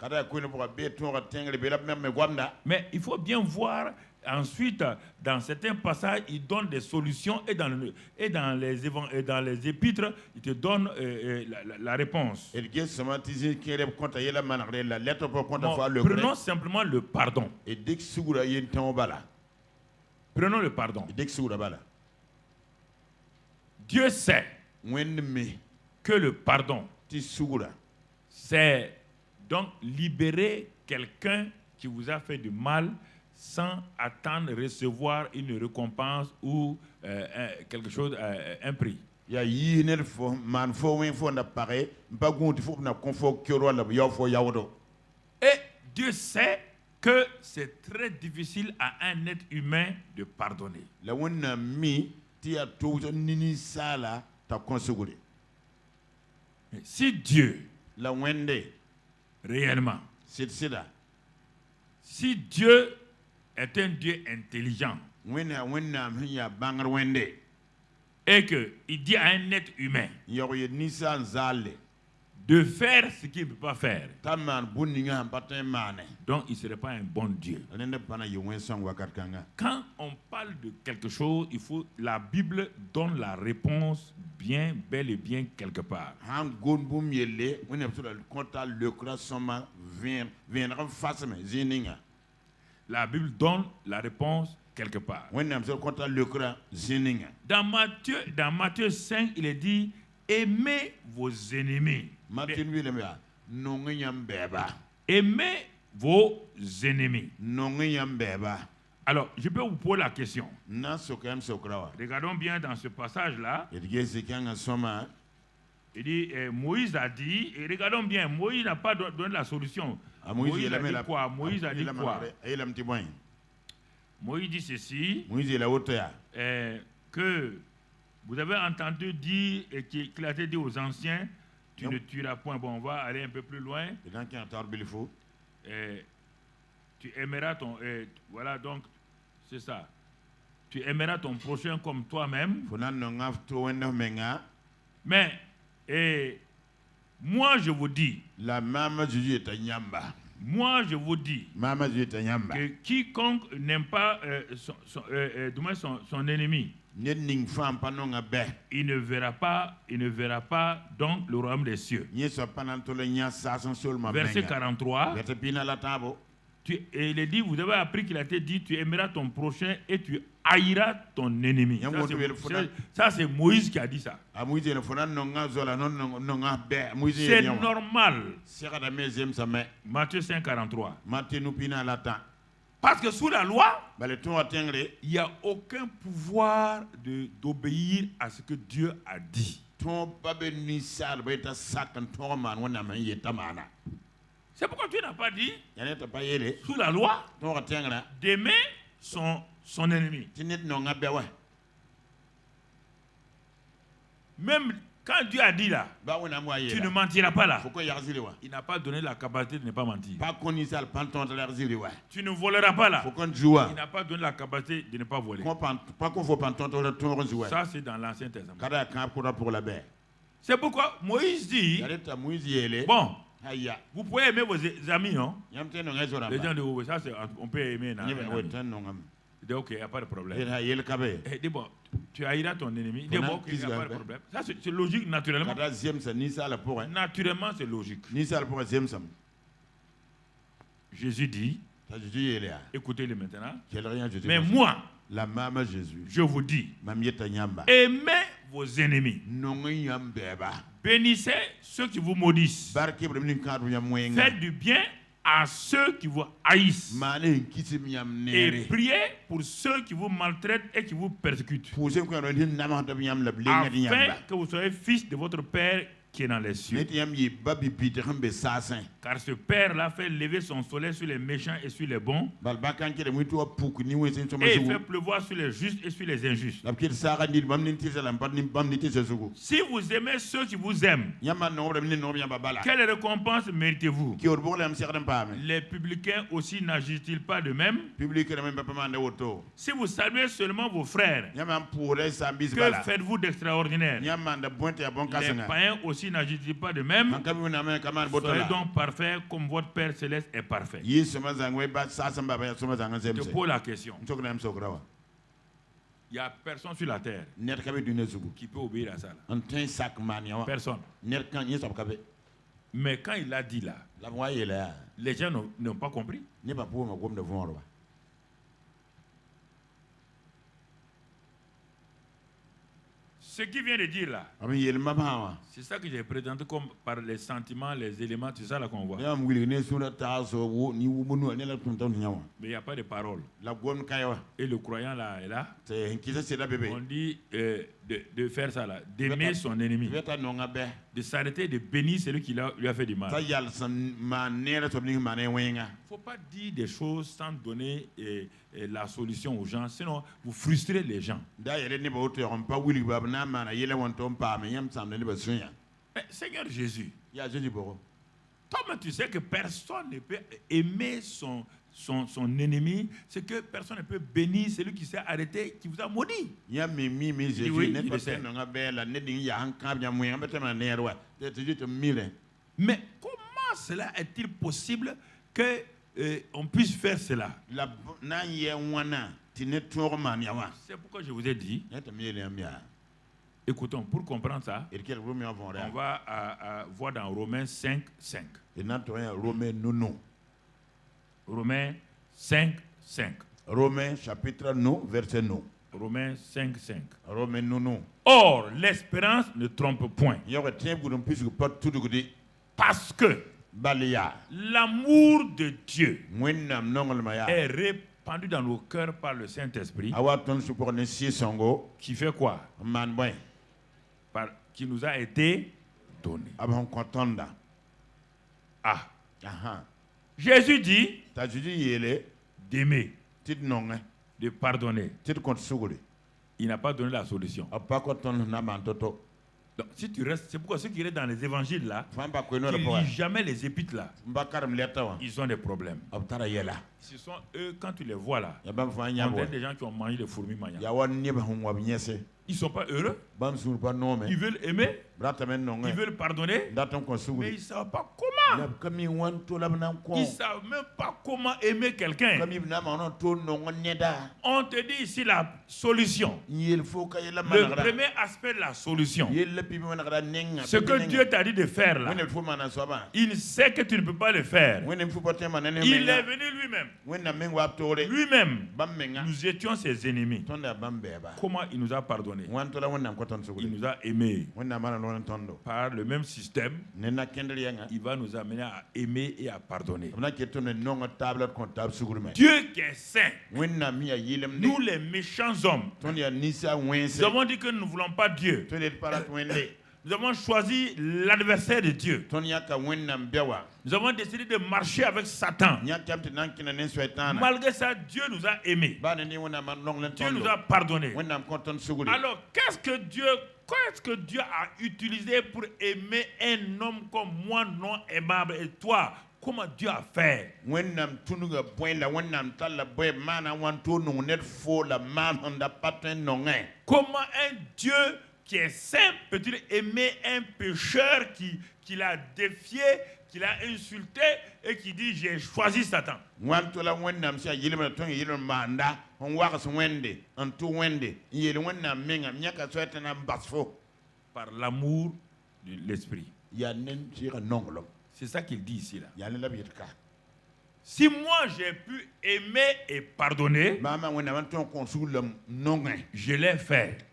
Mais il faut bien voir. Ensuite, dans certains passages, il donne des solutions et dans les épîtres, il te donne la réponse. Prenons simplement le pardon. Prenons le pardon. Dieu sait que le pardon, c'est Donc, libérez quelqu'un qui vous a fait du mal sans attendre recevoir une récompense ou quelque chose, un prix. Et Dieu sait que c'est très difficile à un être humain de pardonner. Si Dieu, réellement, si Dieu est un Dieu intelligent et qu'il dit à un être humain de faire ce qu'il ne peut pas faire, donc il ne serait pas un bon Dieu. Quand on parle de quelque chose, la Bible donne la réponse bien, bel et bien quelque part. La Bible donne la réponse quelque part. Dans Matthieu 5, il est dit, aimez vos ennemis. Aimez vos ennemis. Alors, je peux vous poser la question. Regardons bien dans ce passage-là. Il dit, Moïse a dit, et regardons bien, Moïse n'a pas donné la solution. Moïse a dit quoi? Moïse a dit quoi? Moïse dit ceci, que vous avez entendu dire, et qu'il a été dit aux anciens, tu ne tueras point. Bon, on va aller un peu plus loin. Tu aimeras ton... voilà, donc, c'est ça. Tu aimeras ton prochain comme toi-même. Mais, moi, je vous dis... Moi, je vous dis que quiconque n'aime pas son ennemi, il ne verra pas donc le royaume des cieux. Verset 43. Il est dit, vous avez appris qu'il a été dit, tu aimeras ton prochain et tu haïras ton ennemi. Ça, c'est Moïse qui a dit ça. C'est normal. Matthieu 5, 43. Parce que sous la loi, il n'y a aucun pouvoir d'obéir à ce que Dieu a dit. C'est pourquoi Dieu n'a pas dit, sous la loi, d'aimer son ennemi. Même quand Dieu a dit là, tu ne mentiras pas là, il n'a pas donné la capacité de ne pas mentir. Tu ne voleras pas là, il n'a pas donné la capacité de ne pas voler. Ça, c'est dans l'Ancien Testament. C'est pourquoi Moïse dit, bon, vous pouvez aimer vos amis, non? Les gens de ça, on peut aimer. Il dit, ok, il n'y a pas de problème. Il dit, bon, tu haïras ton ennemi. Il dit, bon, ok, il n'y a pas de problème. Ça, c'est logique, naturellement. Naturellement, c'est logique. Jésus dit, écoutez-le maintenant. Mais moi, je vous dis, aimez vos ennemis. Bénissez ceux qui vous maudissent. Faites du bien à ceux qui vous haïssent. Et priez pour ceux qui vous maltraitent et qui vous persécutent. Afin que vous soyez fils de votre Père qui est dans les cieux. Car ce Père-là fait lever son soleil sur les méchants et sur les bons. Et il fait pleuvoir sur les justes et sur les injustes. Si vous aimez ceux qui vous aiment, quelle récompense méritez-vous? Les publicains aussi n'agissent-ils pas de même? Si vous saluez seulement vos frères, que faites-vous d'extraordinaire? Les païens aussi n'agissent-ils pas de même? Soyez donc parfaits comme votre Père Céleste est parfait. Je te pose la question. Il n'y a personne sur la terre qui peut obéir à ça. Personne. Mais quand il a dit là, les gens n'ont pas compris. Ce qu'il vient de dire là, c'est ça que j'ai présenté comme par les sentiments, les éléments, c'est ça là qu'on voit. Mais il n'y a pas de parole. Et le croyant là est là. On dit de faire ça là, d'aimer son ennemi, de s'arrêter, de bénir celui qui lui a fait du mal. Il ne faut pas dire des choses sans donner la solution aux gens, sinon vous frustrez les gens. Seigneur Jésus, toi tu sais que personne ne peut aimer son ennemi, c'est que personne ne peut bénir celui qui s'est arrêté, qui vous a maudit. Mais comment cela est-il possible que on puisse faire cela? C'est pourquoi je vous ai dit, écoutons, pour comprendre ça, on va voir dans Romains 5, 5. Romains 5, 5. Romains chapitre 9, verset 9. Romains 5, 5. Or, l'espérance ne trompe point. Parce que l'amour de Dieu est répandu dans nos cœurs par le Saint-Esprit. Qui fait quoi? Qui nous a été donné. Jésus dit d'aimer, de pardonner. Il n'a pas donné la solution. Donc, si tu restes, c'est pourquoi ceux qui restent dans les évangiles là, qui ne lisent jamais les épîtres là, ils ont des problèmes. Ce sont eux, quand tu les vois là, on dirait des gens qui ont mangé des fourmis maillantes. Ils ne sont pas heureux. Ils veulent aimer. Ils veulent pardonner. Mais ils ne savent pas comment. Ils ne savent même pas comment aimer quelqu'un. On te dit ici la solution. Le premier aspect de la solution, ce que Dieu t'a dit de faire là, il sait que tu ne peux pas le faire. Il est venu lui-même. Lui-même, nous étions ses ennemis. Comment il nous a pardonné? Il nous a aimés. Par le même système, il va nous amener à aimer et à pardonner. Dieu qui est saint, nous les méchants hommes, nous avons dit que nous ne voulons pas Dieu. Nous avons choisi l'adversaire de Dieu. Nous avons décidé de marcher avec Satan. Malgré ça, Dieu nous a aimés. Dieu nous a pardonnés. Alors, qu'est-ce que Dieu a utilisé pour aimer un homme comme moi non aimable et toi? Comment Dieu a fait? Comment un Dieu qui est saint peut-il aimer un pécheur qui l'a défié, qui l'a insulté et qui dit j'ai choisi Satan? Par l'amour de l'esprit. C'est ça qu'il dit ici là. Si moi j'ai pu aimer et pardonner, je l'ai fait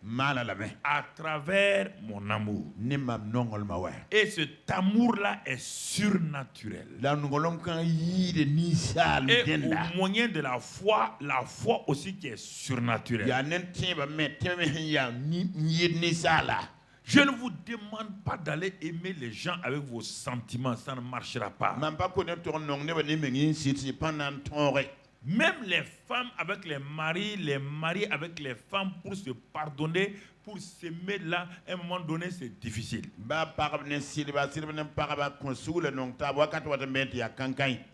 à travers mon amour. Et cet amour-là est surnaturel. Et au moyen de la foi aussi qui est surnaturelle. Je ne vous demande pas d'aller aimer les gens avec vos sentiments, ça ne marchera pas. Même les femmes avec les maris avec les femmes pour se pardonner, pour s'aimer là, à un moment donné, c'est difficile.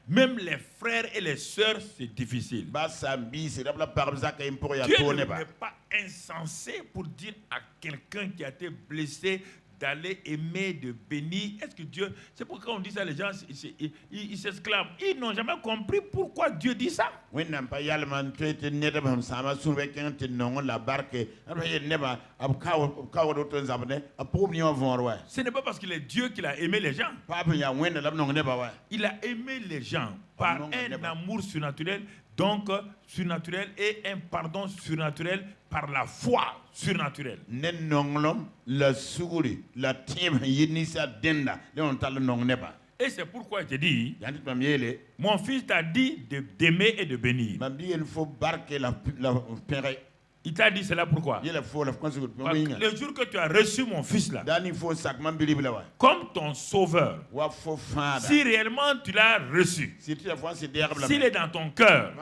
Même les frères et les sœurs, c'est difficile. Dieu ne est pas insensé pour dire à quelqu'un qui a été blessé d'aller aimer, de bénir. Est-ce que Dieu... C'est pourquoi on dit ça, les gens, ils s'exclament. Ils n'ont jamais compris pourquoi Dieu dit ça. Ce n'est pas parce qu'il est Dieu qu'il a aimé les gens. Il a aimé les gens par un amour surnaturel donc surnaturel et un pardon surnaturel par la foi surnaturelle. Et c'est pourquoi il te dit, mon fils t'a dit d'aimer et de bénir. Il t'a dit cela pourquoi? Le jour que tu as reçu mon fils là, comme ton sauveur, si réellement tu l'as reçu, s'il est dans ton cœur,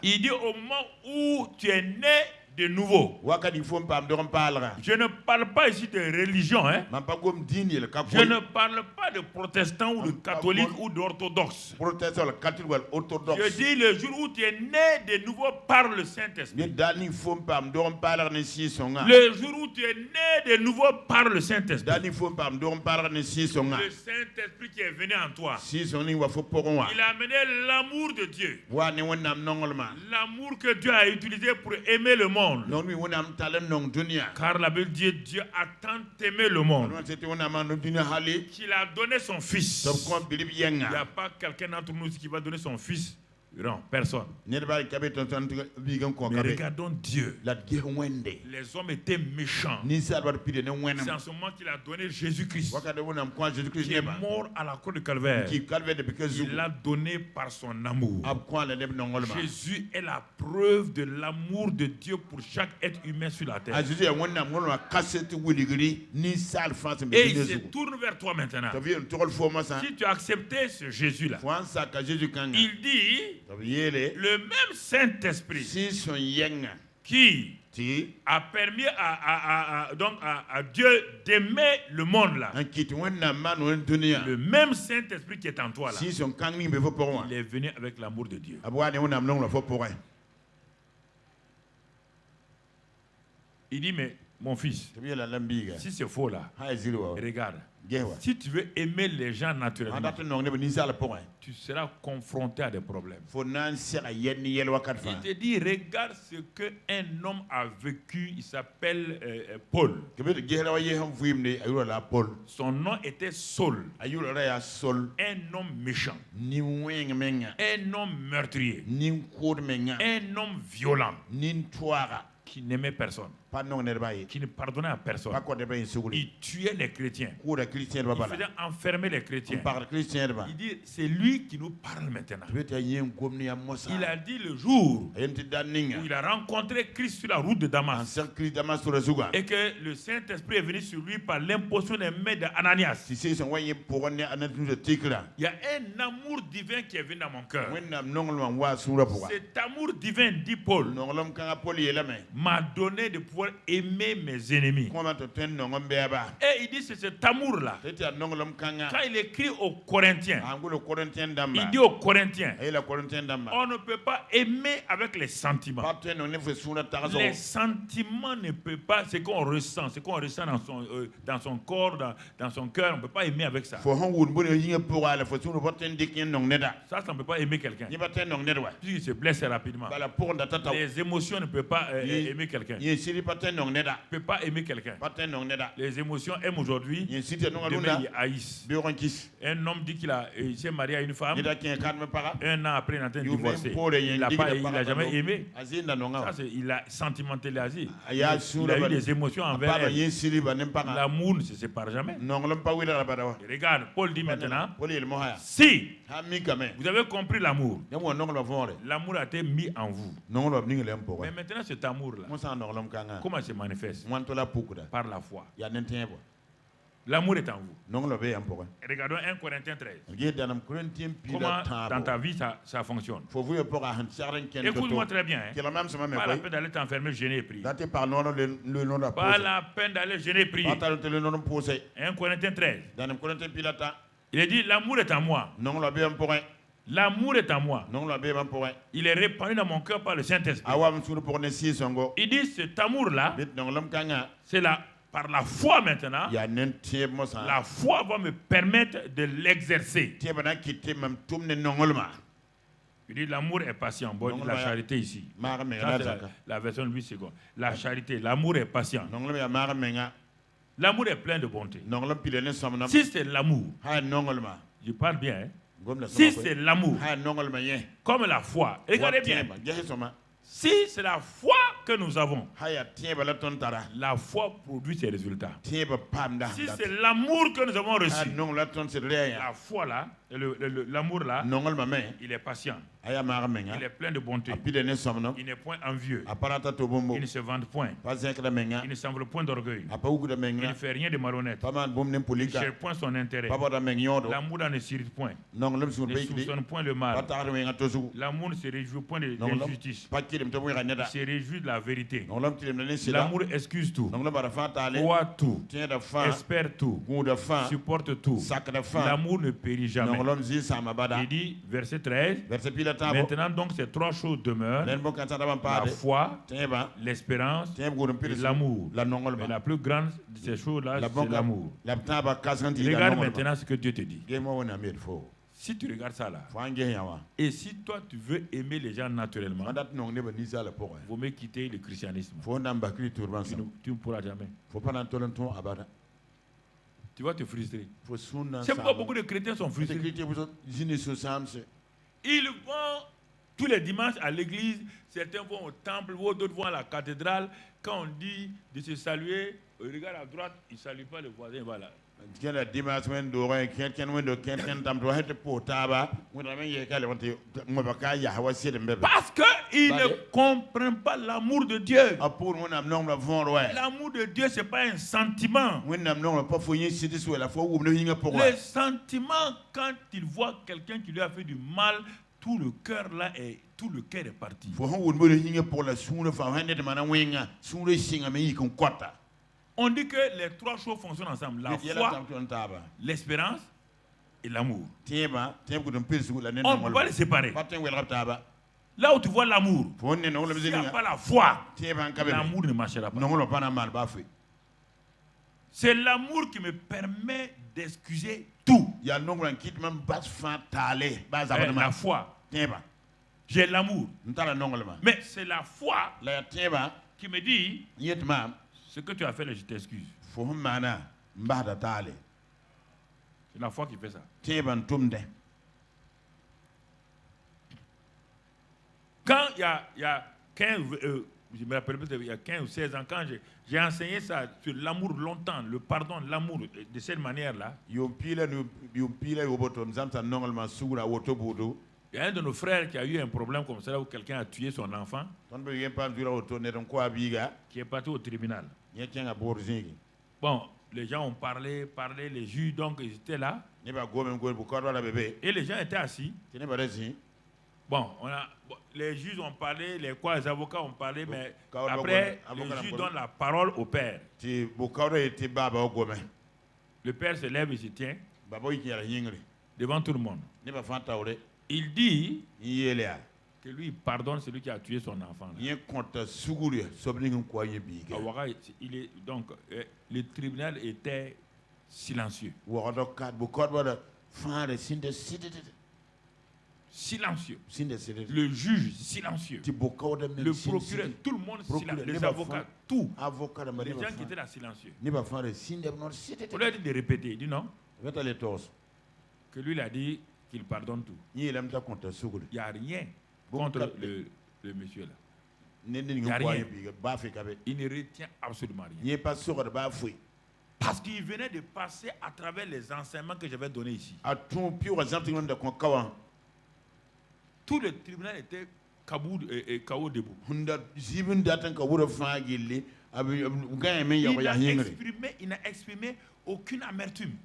il dit au moment où tu es né de nouveau. Je ne parle pas ici de religion. Hein? Je ne parle pas de protestants ou de catholiques ou d'orthodoxes. Je dis le jour où tu es né de nouveau par le Saint-Esprit. Le jour où tu es né de nouveau par le Saint-Esprit. Le Saint-Esprit qui est venu en toi. Il a amené l'amour de Dieu. L'amour que Dieu a utilisé pour aimer le monde. Car la Bible dit Dieu a tant aimé le monde qu'il a donné son fils. Il n'y a pas quelqu'un d'entre nous qui va donner son fils. Non, personne. Mais regardons Dieu. Les hommes étaient méchants. C'est en ce moment qu'il a donné Jésus-Christ, qui est mort à la croix de Calvaire. Il l'a donné par son amour. Jésus est la preuve de l'amour de Dieu pour chaque être humain sur la terre. Et il se tourne vers toi maintenant. Si tu as accepté ce Jésus-là, il dit le même Saint-Esprit qui a permis à Dieu d'aimer le monde là. Le même Saint-Esprit qui est en toi là, il est venu avec l'amour de Dieu. Il dit, mais mon fils, si c'est faux là, regarde. Si tu veux aimer les gens naturellement, tu seras confronté à des problèmes. Il te dit, regarde ce qu'un homme a vécu. Il s'appelle Paul. Son nom était Saul. Un homme méchant. Un homme meurtrier. Un homme violent. Qui n'aimait personne, qui ne pardonnait à personne. Il tuait les chrétiens. Il faisait enfermer les chrétiens. Il dit, c'est lui qui nous parle maintenant. Il a dit le jour où il a rencontré Christ sur la route de Damas, et que le Saint-Esprit est venu sur lui par l'imposition des mains d'Ananias. Il y a un amour divin qui est venu dans mon cœur. Cet amour divin, dit Paul, m'a donné de pouvoir aimer mes ennemis. Et il dit, c'est cet amour-là. Quand il écrit aux Corinthiens, il dit aux Corinthiens, on ne peut pas aimer avec les sentiments. Les sentiments ne peuvent pas, ce qu'on ressent dans son corps, dans son cœur, on ne peut pas aimer avec ça. Ça, on ne peut pas aimer quelqu'un. Il se blesse rapidement. Les émotions ne peuvent pas aimer quelqu'un. Ne peut pas aimer quelqu'un. Les émotions aiment aujourd'hui, demain ils haïssent. Un homme dit qu'il s'est marié à une femme, un an après il est en train de divorcer. Il n'a jamais aimé. Ça, il a sentimentalisé. Il a eu des émotions envers elle. L'amour ne se sépare jamais. Regarde, Paul dit maintenant, si vous avez compris l'amour, l'amour a été mis en vous. Mais maintenant cet amour-là, comment il se manifeste? Par la foi. L'amour est en vous. Regardons 1 Corinthiens 13. Comment dans ta vie ça fonctionne? Écoute-moi très bien. Pas la peine d'aller t'enfermer, gêner et prier. Pas la peine d'aller gêner et prier. 1 Corinthiens 13. Il a dit, l'amour est en moi. L'amour est en moi. Il est répandu dans mon cœur par le Saint-Esprit. Il dit, cet amour-là, c'est par la foi maintenant. La foi va me permettre de l'exercer. Il dit, l'amour est patient. Bon, il dit la charité ici. La version de Louis II. La charité, l'amour est patient. L'amour est plein de bonté. Si c'est l'amour, je parle bien, hein? Si c'est l'amour, comme la foi, regardez bien. Si c'est la foi que nous avons, la foi produit ses résultats. Si c'est l'amour que nous avons reçu, la foi là, l'amour là, il est patient. Il est plein de bonté. Il n'est point envieux. Il ne se vante point. Il ne s'envole point d'orgueil. Il ne fait rien de malhonnête. Il ne cherche point son intérêt. L'amour ne s'irrite point. Il ne soupçonne point le mal. L'amour ne se réjouit point de l'injustice. Il se réjouit de la vérité. L'amour excuse tout, croit tout, espère tout, supporte tout. L'amour ne périt jamais. Il dit, verset 13, maintenant donc ces trois choses demeurent, la foi, l'espérance et l'amour. Mais la plus grande de ces choses-là, c'est l'amour. Regarde maintenant ce que Dieu te dit. Si tu regardes ça là, et si toi tu veux aimer les gens naturellement, il vaut mieux quitter le christianisme. Tu ne pourras jamais. Tu vas te frustrer. C'est pourquoi beaucoup de chrétiens sont frustrés. Ils vont tous les dimanches à l'église, certains vont au temple, d'autres vont à la cathédrale. Quand on dit de se saluer, regarde à droite, il ne salue pas le voisin, voilà. Parce qu'ils ne comprennent pas l'amour de Dieu. L'amour de Dieu, ce n'est pas un sentiment. Le sentiment, quand il voit quelqu'un qui lui a fait du mal, tout le cœur là est, tout le cœur est parti. On dit que les trois choses fonctionnent ensemble. La foi, l'espérance et l'amour. On ne peut pas les séparer. Là où tu vois l'amour, s'il n'y a pas la foi, l'amour ne marchera pas. C'est l'amour qui me permet d'excuser tout. La foi. J'ai l'amour. Mais c'est la foi qui me dit ce que tu as fait, je t'excuse. C'est la foi qui fait ça. Quand il y a 15, je me rappelle il y a 15 ou 16 ans, quand j'ai enseigné ça sur l'amour longtemps, le pardon, l'amour, de cette manière-là, il y a un de nos frères qui a eu un problème comme ça, où quelqu'un a tué son enfant, qui est parti au tribunal. Bon, les gens ont parlé, les juges, donc ils étaient là. Et les gens étaient assis. Bon, les juges ont parlé, les avocats ont parlé, mais après, les juges donnent la parole au père. Le père se lève et se tient devant tout le monde. Il dit que lui pardonne celui qui a tué son enfant. Donc, le tribunal était silencieux. Silencieux. Le juge silencieux. Le procureur, tout le monde silencieux. Les avocats, tout. Les gens qui étaient là silencieux. On lui a dit de répéter. Il dit non. Que lui il a dit qu'il pardonne tout. Il n'y a rien contre le monsieur là. Il n'y a rien. Il ne retient absolument rien. Parce qu'il venait de passer à travers les enseignements que j'avais donnés ici. Tout le tribunal était KO debout. Il n'a exprimé aucune amertume.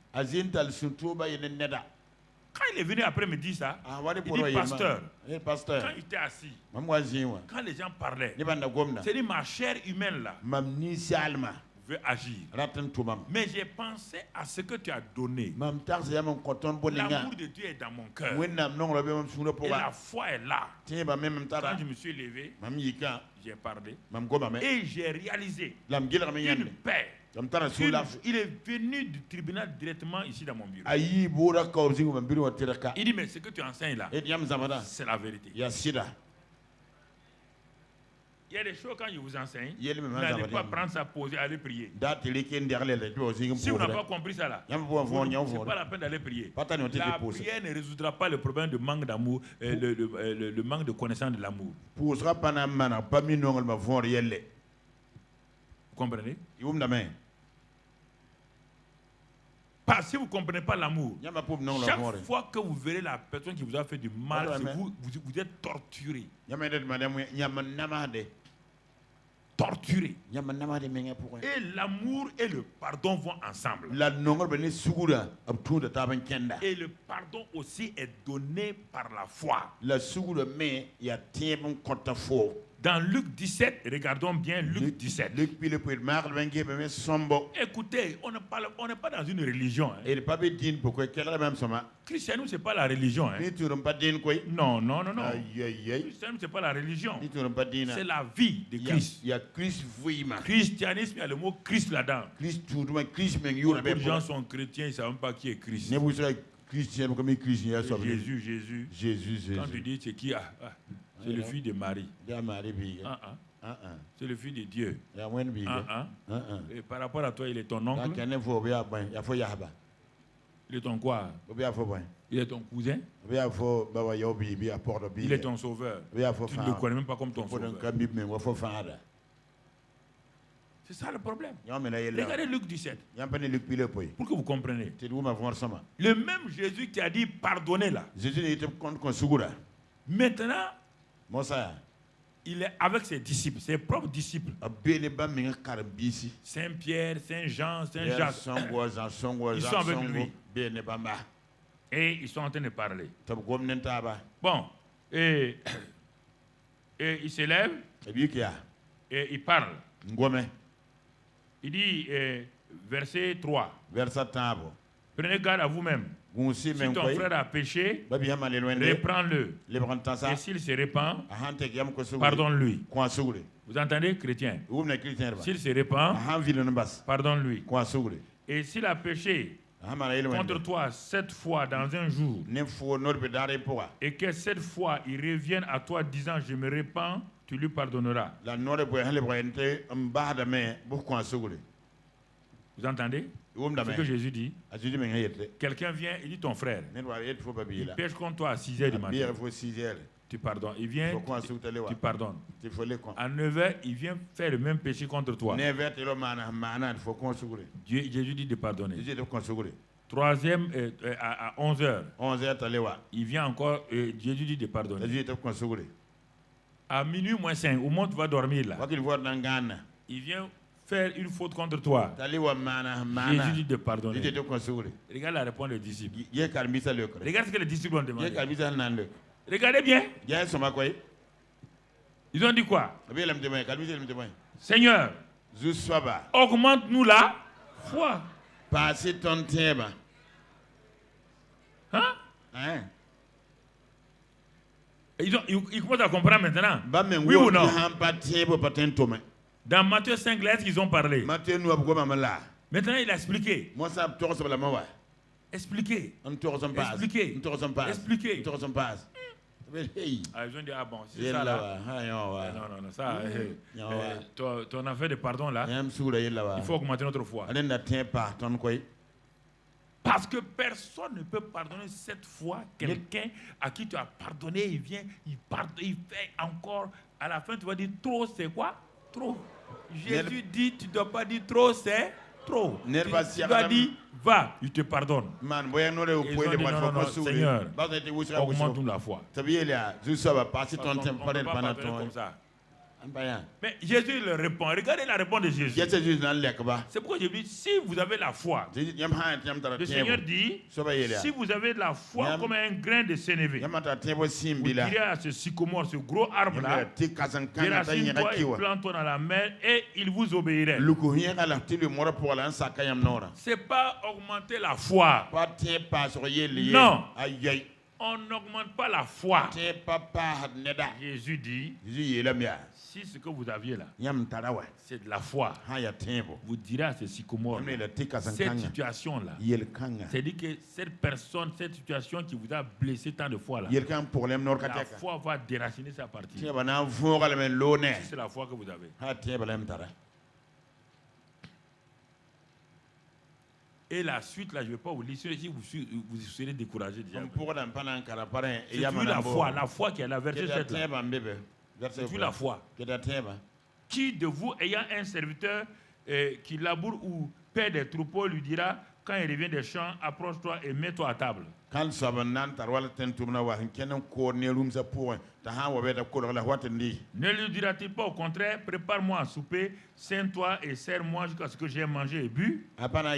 Quand il est venu après me dire ça, il dit pasteur, quand il était assis, quand les gens parlaient, c'est dit ma chair humaine là veut agir. Mais j'ai pensé à ce que tu as donné. L'amour de Dieu est dans mon cœur. Et la foi est là. Quand je me suis levé, j'ai parlé et j'ai réalisé une paix. Il est venu du tribunal directement ici dans mon bureau. Il dit, mais ce que tu enseignes là, c'est la vérité. Il y a des choses quand je vous enseigne, vous n'allez pas prendre sa pause et aller prier. Si vous n'avez pas compris ça là, c'est pas la peine d'aller prier. La prière ne résoudra pas le problème de manque d'amour, le manque de connaissance de l'amour. Vous comprenez? Si vous ne comprenez pas l'amour, chaque fois que vous verrez la personne qui vous a fait du mal, vous êtes torturé. Torturé. Et l'amour et le pardon vont ensemble. Et le pardon aussi est donné par la foi. Dans Luc 17, regardons bien Luc 17. Écoutez, on n'est pas dans une religion. Christianisme, ce n'est pas la religion. Non. Christianisme, ce n'est pas la religion. C'est la vie de Christ. Christianisme, il y a le mot Christ là-dedans. Beaucoup de gens sont chrétiens, ils ne savent même pas qui est Christ. Jésus. Quand tu dis c'est qui? C'est le fils de Marie. C'est le fils de Dieu. Et par rapport à toi, il est ton oncle. Il est ton quoi? Il est ton cousin. Il est ton sauveur. Tu ne le connais même pas comme ton sauveur. C'est ça le problème. Regardez Luc 17. Pour que vous compreniez. Le même Jésus qui a dit pardonnez là. Maintenant, il est avec ses disciples, ses propres disciples. Saint Pierre, Saint Jean, Saint Jacques. Ils sont avec lui. Et ils sont en train de parler. Bon. Et il se lève. Et il parle. Il dit, verset 3. Prenez garde à vous-même. Si ton frère a péché, reprends-le. Et s'il se répand, pardonne-lui. Vous entendez, chrétien? S'il se répand, pardonne-lui. Et s'il a péché contre toi 7 fois dans un jour, et que cette fois il revienne à toi disant je me répands, tu lui pardonneras. Vous entendez ce que Jésus dit? Quelqu'un vient, il dit ton frère, il pêche contre toi à 6 h du matin. Tu pardonnes. Il vient, tu pardonnes. À 9 h, il vient faire le même péché contre toi. Jésus dit de pardonner. Troisième, à 11 h, il vient encore, Jésus dit de pardonner. À minuit moins 5, au moment où tu vas dormir là, il vient faire une faute contre toi. Jésus dit de pardonner. Regarde la réponse des disciples. Regarde ce que les disciples ont demandé. Regardez bien. Ils ont dit quoi? Seigneur, augmente-nous la foi. Hein? Ils commencent à comprendre maintenant. Oui ou non? Dans Matthieu 5, là, est-ce qu'ils ont parlé? Maintenant, il a expliqué. Expliqué. Ils ont dit, ah bon, c'est ça là. Non, ça. Ton affaire de pardon là, il faut augmenter notre foi. Parce que personne ne peut pardonner 7 fois quelqu'un à qui tu as pardonné, il vient, il fait encore. À la fin, tu vas dire trop, c'est quoi? Trop. Jésus dit, tu ne dois pas dire trop, c'est trop. Tu dois dire, va, il te pardonne. Seigneur, augmente-nous la foi. On ne peut pas pardonner comme ça. Mais Jésus leur répond. Regardez la réponse de Jésus. C'est pourquoi je dis, si vous avez la foi, le Seigneur dit, si vous avez de la foi comme un grain de sénévé, vous direz à ce sycomore, ce gros arbre-là, déracine-toi et plante-toi dans la mer et il vous obéirait. Ce n'est pas augmenter la foi. Non. On n'augmente pas la foi. Jésus dit, Si ce que vous aviez là, c'est de la foi, vous direz à ce sycomore, cette situation-là, c'est-à-dire que cette personne, cette situation qui vous a blessé tant de fois là, la foi va déraciner sa partie. Si c'est la foi que vous avez. Et la suite, là, je ne vais pas vous lire, si vous serez découragé déjà. C'est la foi qui est la verset 7. C'est la foi. Qui de vous, ayant un serviteur qui laboure ou paie des troupeaux, lui dira, quand il revient des champs, approche-toi et mets-toi à table. Ne lui dira-t-il pas au contraire, prépare-moi à souper, sers-toi et sers-moi jusqu'à ce que j'ai mangé et bu. Après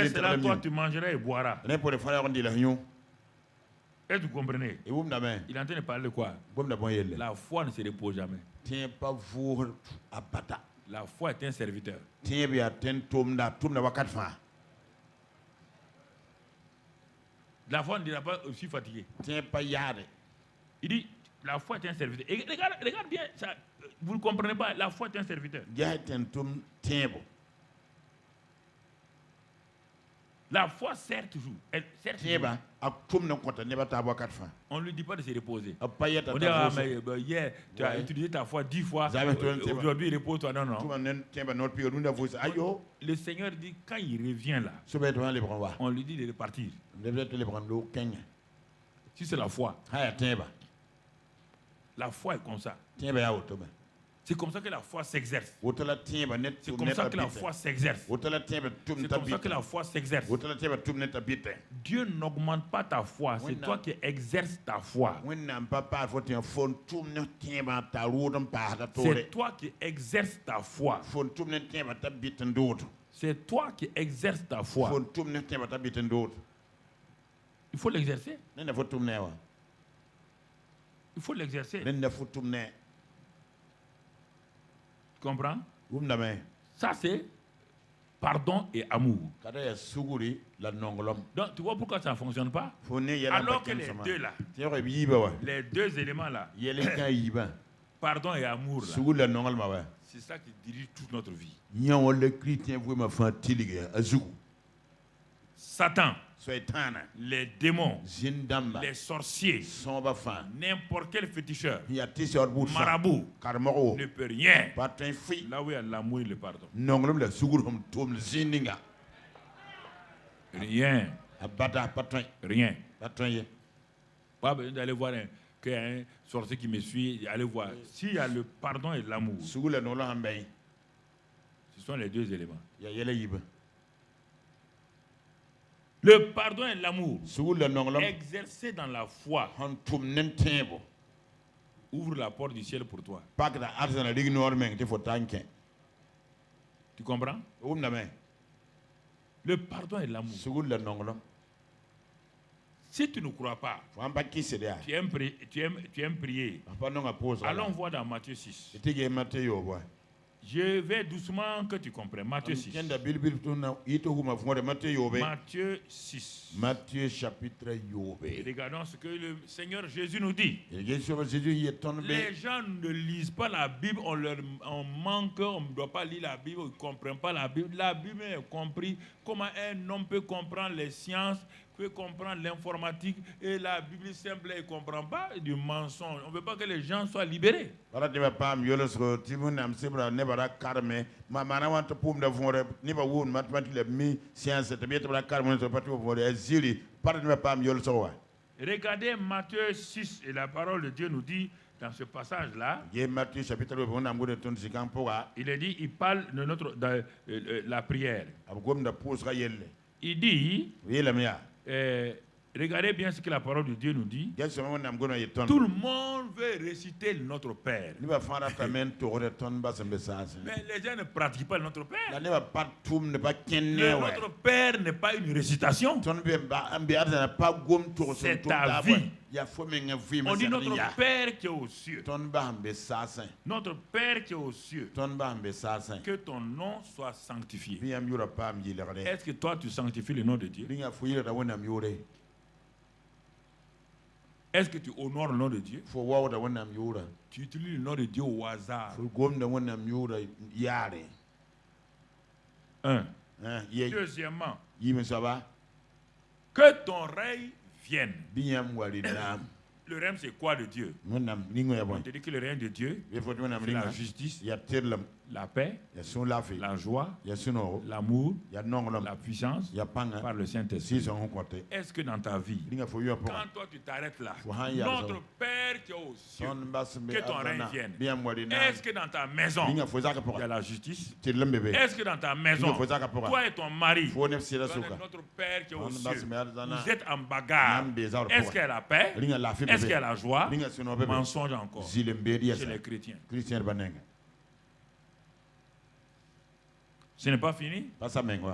cela, toi tu mangeras et boiras. Est-ce que vous comprenez? Il est en train de parler de quoi? La foi ne se repose jamais. La foi est un serviteur. La foi ne dira pas je suis fatigué. Il dit la foi est un serviteur. Et regarde bien, ça, vous ne comprenez pas, la foi est un serviteur. La foi sert toujours. Elle sert toujours. On ne lui dit pas de se reposer. On dit, ah, mais hier, tu as utilisé ta foi 10 fois. Aujourd'hui, repose-toi. Non, non. Le Seigneur dit, quand il revient là, on lui dit de repartir. Si c'est la foi. La foi est comme ça. C'est comme ça que la foi s'exerce. C'est comme ça que la foi s'exerce. C'est comme ça que la foi s'exerce. Dieu n'augmente pas ta foi, c'est toi qui exerces ta foi. C'est toi qui exerces ta foi. C'est toi qui exerces ta foi. Il faut l'exercer. Il faut l'exercer. Tu comprends? Ça c'est pardon et amour. Donc tu vois pourquoi ça ne fonctionne pas? Alors que les deux là, les deux éléments là, pardon et amour là, c'est ça qui dirige toute notre vie. Satan, les démons, les sorciers, n'importe quel féticheur, marabout, ne peut rien. Là où il y a l'amour et le pardon. Rien. Rien. Pas besoin d'aller voir un sorcier qui me suit. Allez voir. S'il y a le pardon et l'amour, ce sont les deux éléments. Le pardon et l'amour, exercé dans la foi, ouvre la porte du ciel pour toi. Tu comprends? Le pardon et l'amour. Si tu ne crois pas, tu aimes prier, allons voir dans Matthieu 6. Je vais doucement que tu comprennes. Matthieu 6. Matthieu 6. Matthieu chapitre 8. Regardons ce que le Seigneur Jésus nous dit. Les gens ne lisent pas la Bible, on manque, on ne doit pas lire la Bible, ils ne comprennent pas la Bible. La Bible est comprise. Comment un homme peut comprendre les sciences, peut comprendre l'informatique, et la Bible simple, il ne comprend pas du mensonge. On ne veut pas que les gens soient libérés. Regardez Matthieu 6 et la parole de Dieu nous dit dans ce passage-là, il est dit, il parle de la prière. Il dit, regardez bien ce que la parole de Dieu nous dit. Tout le monde veut réciter notre Père. Mais les gens ne pratiquent pas notre Père. Notre Père n'est pas une récitation. C'est ta vie. On dit notre Père qui est aux cieux. Notre Père qui est aux cieux. Que ton nom soit sanctifié. Est-ce que toi tu sanctifies le nom de Dieu? Est-ce que tu honores le nom de Dieu? Tu utilises le nom de Dieu au hasard. Un. Deuxièmement, que ton règne vienne. Le règne, c'est quoi de Dieu? On te dit que le règne de Dieu, c'est la justice, la paix, la joie, l'amour, la puissance par le Saint-Esprit. Est-ce que dans ta vie, quand toi tu t'arrêtes là, notre Père qui est aux cieux, que ton règne vienne. Est-ce que dans ta maison, il y a la justice? Est-ce que dans ta maison, toi et ton mari, notre Père qui est aux cieux, vous êtes en bagarre? Est-ce qu'il y a la paix? Est-ce qu'il y a la joie? Mensonge encore chez les chrétiens. Ce n'est pas fini.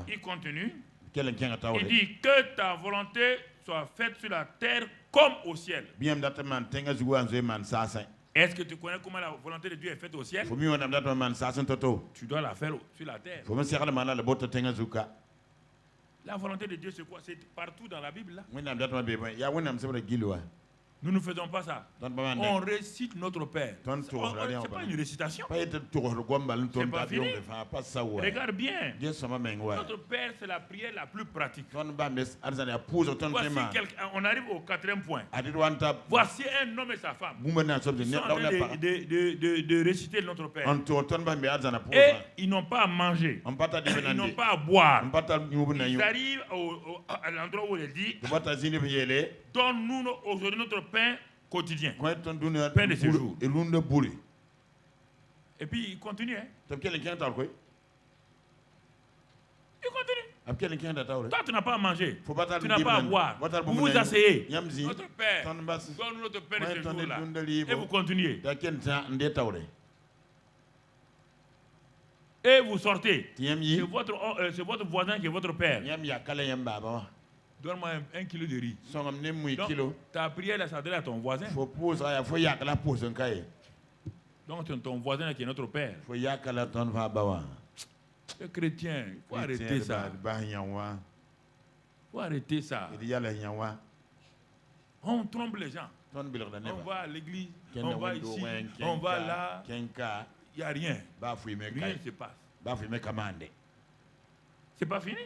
Il continue. Il dit que ta volonté soit faite sur la terre comme au ciel. Est-ce que tu connais comment la volonté de Dieu est faite au ciel? Tu dois la faire sur la terre. La volonté de Dieu, c'est quoi? C'est partout dans la Bible là. Nous ne faisons pas ça. On récite notre Père. Ce n'est pas une récitation. C'est pas fini. Regarde bien. Notre Père, c'est la prière la plus pratique. Voici on arrive au 4e point. Voici un homme et sa femme. Ils sont en train de réciter notre Père. Et ils n'ont pas à manger. Ils n'ont pas à boire. Ils arrivent à l'endroit où il dit: donne-nous aujourd'hui notre pain quotidien, pain de ce jour. Et puis il continue. Il continue. Toi, tu n'as pas à manger. Tu n'as pas à boire. Vous vous asseyez. Notre Père, donne-nous notre pain de ce jour-là. Et vous continuez. Et vous sortez. C'est votre voisin qui est votre père. Donne-moi 1 kilo de riz. Donc, ta prière là, s'adresse à ton voisin. Donc ton voisin qui est notre père. Le chrétien, il faut arrêter ça. Il faut arrêter ça. On trompe les gens. On va à l'église, on va ici, on va là. Il n'y a rien. Rien ne se passe. C'est pas fini?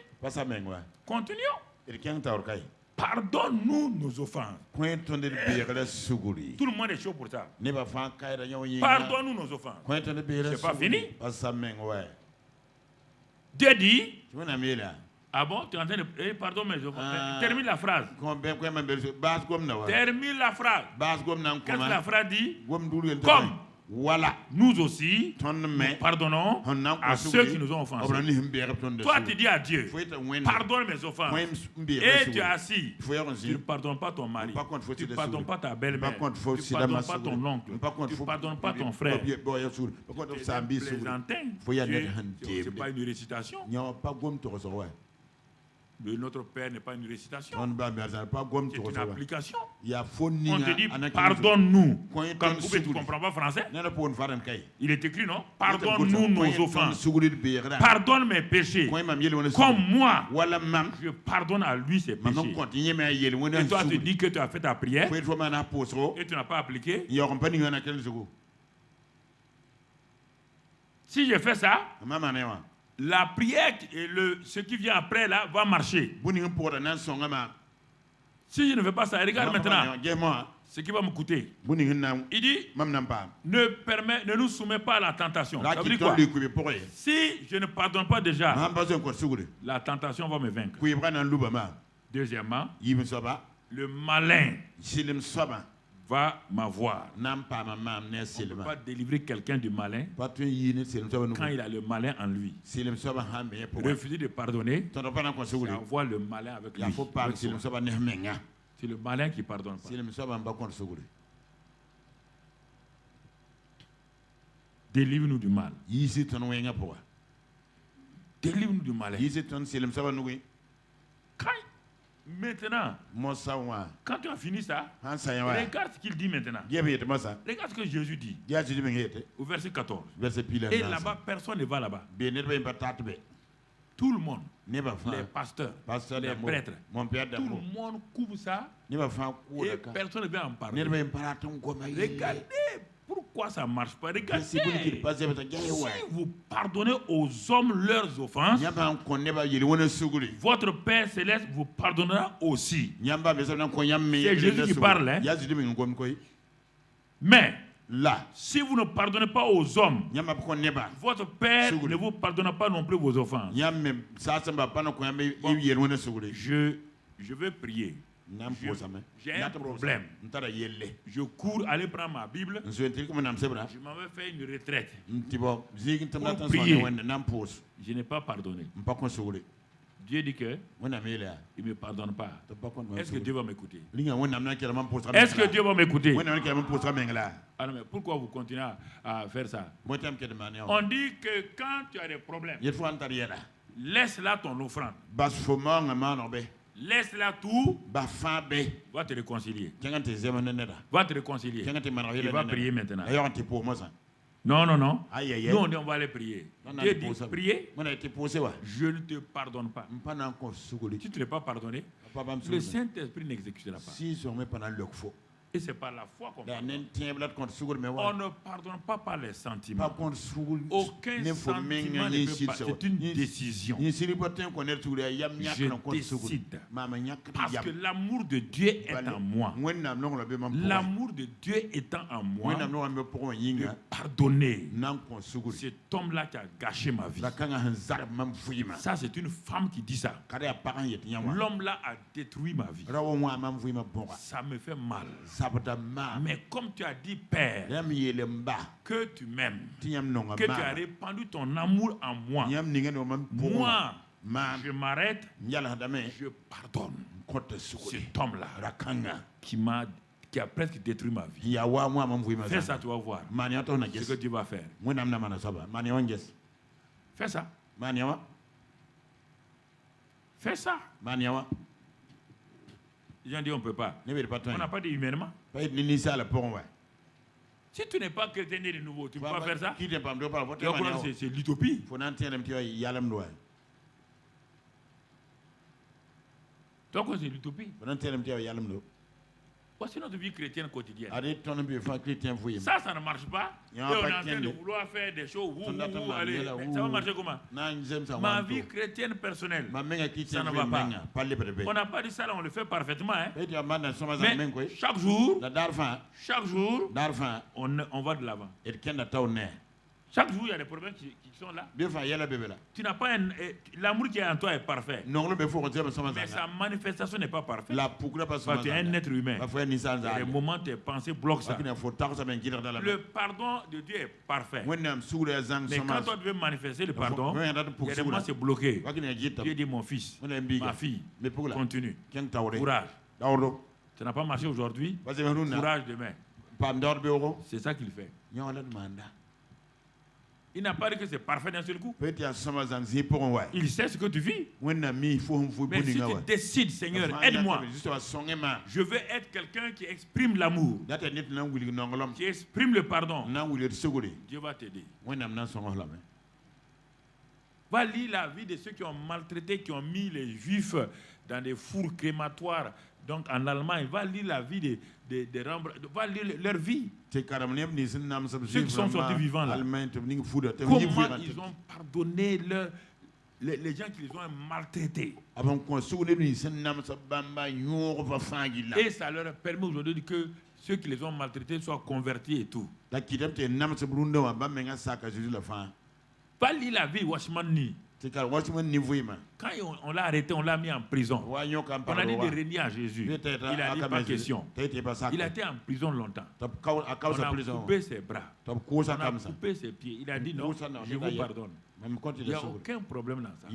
Continuons. Pardonne-nous nos offenses. Tout le monde est chaud pour ça. Pardonne-nous nos offenses. C'est pas fini? Dieu dit: ah bon, tu es en train de... pardonne mes offenses. Termine la phrase. Termine la phrase. Qu'est-ce que la phrase dit? Comme voilà, nous aussi, nous pardonnons à ceux qui nous ont offensés. Toi, tu dis à Dieu: pardonne mes offenses. Et tu es assis. Tu ne pardonnes pas ton mari. Tu ne pardonnes pas ta belle-mère. Tu ne pardonnes pas ton oncle. Tu ne pardonnes pas ton frère. C'est plaisantin. Ce n'est pas une récitation. Notre Père n'est pas une récitation. C'est une application. On te dit: pardonne-nous. Quand tu ne comprends pas français, il est écrit, non? Pardonne-nous nos offenses. Pardonne mes péchés. Comme moi, je pardonne à lui ses péchés. Et toi, tu dis que tu as fait ta prière et tu n'as pas appliqué. Si je fais ça, la prière et ce qui vient après là va marcher. Si je ne fais pas ça, regarde maintenant ce qui va me coûter. Il dit: ne nous soumets pas à la tentation. Ça veut dire quoi? Si je ne pardonne pas déjà, la tentation va me vaincre. Deuxièmement, le malin va m'avoir. On ne peut pas délivrer quelqu'un du malin quand il a le malin en lui. Refuser de pardonner, ça envoie le malin avec lui. C'est le malin qui ne pardonne pas. Délivre-nous du mal. Délivre-nous du malin. Maintenant, quand tu as fini ça, regarde ce qu'il dit maintenant. Regarde ce que Jésus dit au verset 14. Et là-bas, personne ne va là-bas. Tout le monde, les pasteurs, les prêtres, tout le monde couvre ça et personne ne vient en parler. Regardez pourquoi ça ne marche pas. Regardez, si vous pardonnez aux hommes leurs offenses, votre Père Céleste vous pardonnera aussi. C'est Jésus qui parle. Hein? Mais là, si vous ne pardonnez pas aux hommes, votre Père ne vous pardonnera pas non plus vos offenses. Je veux prier. J'ai un problème. Je cours aller prendre ma Bible. Je m'avais fait une retraite pour prier. Je n'ai pas pardonné. Dieu dit que il ne me pardonne pas. Est-ce que Dieu va m'écouter? Est-ce que Dieu va m'écouter? Alors, mais pourquoi vous continuez à faire ça? On dit que quand tu as des problèmes, laisse là ton offrande. Laisse-la tout. Va te réconcilier. Va te réconcilier. Il va prier maintenant. Non. Nous, on va aller prier. Dieu dit, prier. Je ne te pardonne pas. Si tu ne l'as pas pardonné, le Saint-Esprit n'exécutera pas. Et c'est par la foi qu'on pardonne. On ne pardonne pas par les sentiments. Aucun sentiment ne peut pas. C'est une décision. Je décide. Parce que l'amour de Dieu est en moi. L'amour de Dieu étant en moi, de pardonner cet homme-là qui a gâché ma vie. Ça, c'est une femme qui dit ça. L'homme-là a détruit ma vie. Ça me fait mal. Mais comme tu as dit, Père, que tu m'aimes, que tu as répandu ton amour en moi, moi, je m'arrête, je pardonne cet homme-là qui a presque détruit ma vie. Fais ça, tu vas voir ce que tu vas faire. Fais ça. Fais ça. Les gens disent on ne peut pas. On n'a pas dit humainement. Si tu n'es pas chrétien de nouveau, tu ne peux pas faire ça. C'est l'utopie. Donc c'est l'utopie. Voici notre vie chrétienne quotidienne. Ça ne marche pas. Et on est en train de vouloir faire des choses. Allez, ça va marcher comment? Ma vie chrétienne personnelle, ça ne va pas. On n'a pas dit ça, là, on le fait parfaitement. Hein? Mais chaque jour, on va de l'avant. Chaque jour, il y a des problèmes qui sont là. Tu n'as pas l'amour qui est en toi est parfait. Mais sa manifestation n'est pas parfaite. Parce que tu es un être humain. À des moments, tes pensées bloquent ça. Le pardon de Dieu est parfait. Mais quand toi, tu veux manifester le pardon, il y a des moments, c'est bloqué. Dieu dit, mon fils, ma fille, continue. Courage. Ça n'a pas marché aujourd'hui. Courage demain. C'est ça qu'il fait. Il n'a pas dit que c'est parfait d'un seul coup. Il sait ce que tu vis. Mais si tu décides, Seigneur, aide-moi. Je veux être quelqu'un qui exprime l'amour, qui exprime le pardon. Dieu va t'aider. Va lire la vie de ceux qui ont maltraité, qui ont mis les Juifs dans des fours crématoires. Donc en Allemagne, va lire la vie des va lire leur vie. Ceux qui sont sortis vivants là. Comment ils ont pardonné les gens qui les ont maltraités. Et ça leur permet aujourd'hui que ceux qui les ont maltraités soient convertis et tout. Va lire la vie de Watchman Nee. Quand on l'a arrêté, on l'a mis en prison. On a dit de renier à Jésus. Il a dit pas question. Il a été en prison longtemps. On a coupé ses bras. On a coupé ses pieds. Il a dit non, je vous pardonne. Il n'y a aucun problème dans ça.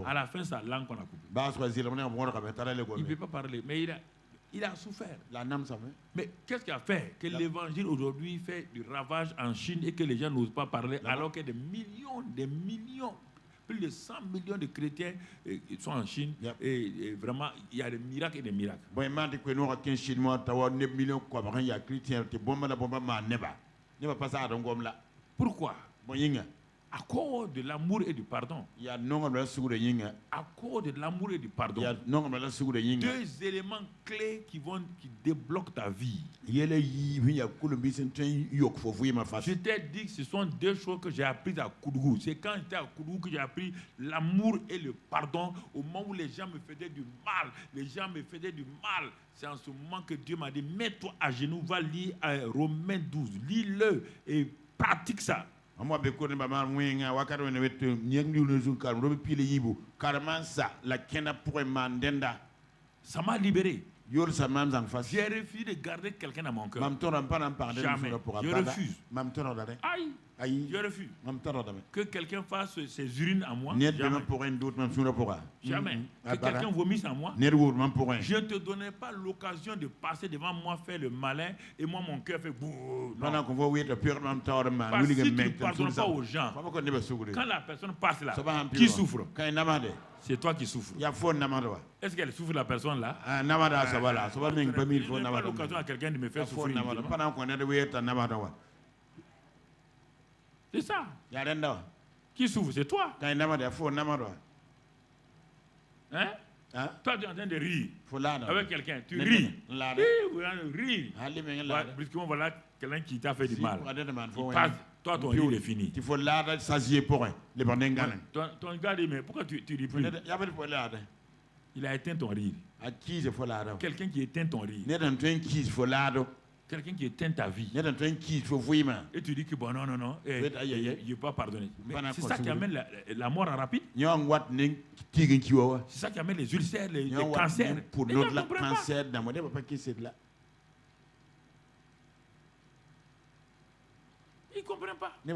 À la fin, sa langue qu'on a coupée. Il ne peut pas parler. Mais il a souffert. Mais qu'est-ce qui a fait que l'évangile aujourd'hui fait du ravage en Chine et que les gens n'osent pas parler alors que des millions, plus de 100 millions de chrétiens sont en Chine et vraiment il y a des miracles et des miracles. Pourquoi? À cause de l'amour et du pardon. À cause de l'amour et du pardon. Deux éléments clés qui débloquent ta vie. Je t'ai dit que ce sont deux choses que j'ai apprises à Koudougou. C'est quand j'étais à Koudougou que j'ai appris l'amour et le pardon. Au moment où les gens me faisaient du mal. C'est en ce moment que Dieu m'a dit, mets-toi à genoux, va lire Romains 12. Lis-le et pratique ça. Ça m'a libéré. J'ai refusé de garder quelqu'un dans mon cœur. Jamais. Je refuse. Aïe. Je refuse. Que quelqu'un fasse ses urines à moi. Jamais. Que quelqu'un vomisse à moi. Je ne te donnais pas l'occasion de passer devant moi, faire le malin, et moi, mon cœur fait bouh. Parce que si tu ne pardonnes pas aux gens, quand la personne passe là, qui souffre? C'est toi qui souffres. Est-ce qu'elle souffre, la personne là? Je n'ai pas l'occasion à quelqu'un de me faire souffrir. C'est ça. Qui souffre? C'est toi. Hein? Toi, tu es en train de rire avec quelqu'un. Tu ris. Brusquement, voilà quelqu'un qui t'a fait du mal. Il passe. Toi, ton rire est fini. Ton gars dit, mais pourquoi tu ris plus? Il a éteint ton rire. Quelqu'un qui éteint ton rire. Quelqu'un qui éteint ta vie. Et tu dis que bon, non, je ne vais pas pardonner. C'est ça qui amène la mort rapide. C'est ça qui amène les ulcères, les cancers. Les gens ne comprennent pas. Ils ne comprennent pas. Le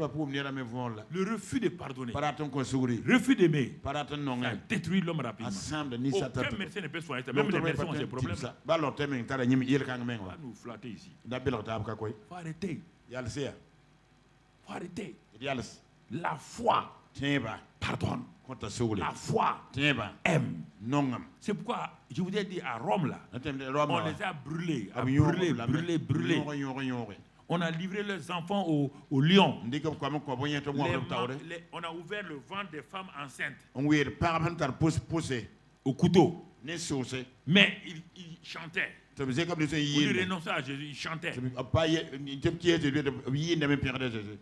refus de pardonner, refus d'aimer, ça détruit l'homme rapidement. Aucun médecin ne peut soigner ça. Même les médecins ont ces problèmes. Va nous flatter ici. Faut arrêter. Faut arrêter. La foi pardonne. La foi aime. C'est pourquoi je vous ai dit à Rome là, on les a brûlés, brûlés. On a livré leurs enfants aux lions. On a ouvert le ventre des femmes enceintes au couteau. Mais ils chantaient. Pour lui renoncer à Jésus, ils chantaient.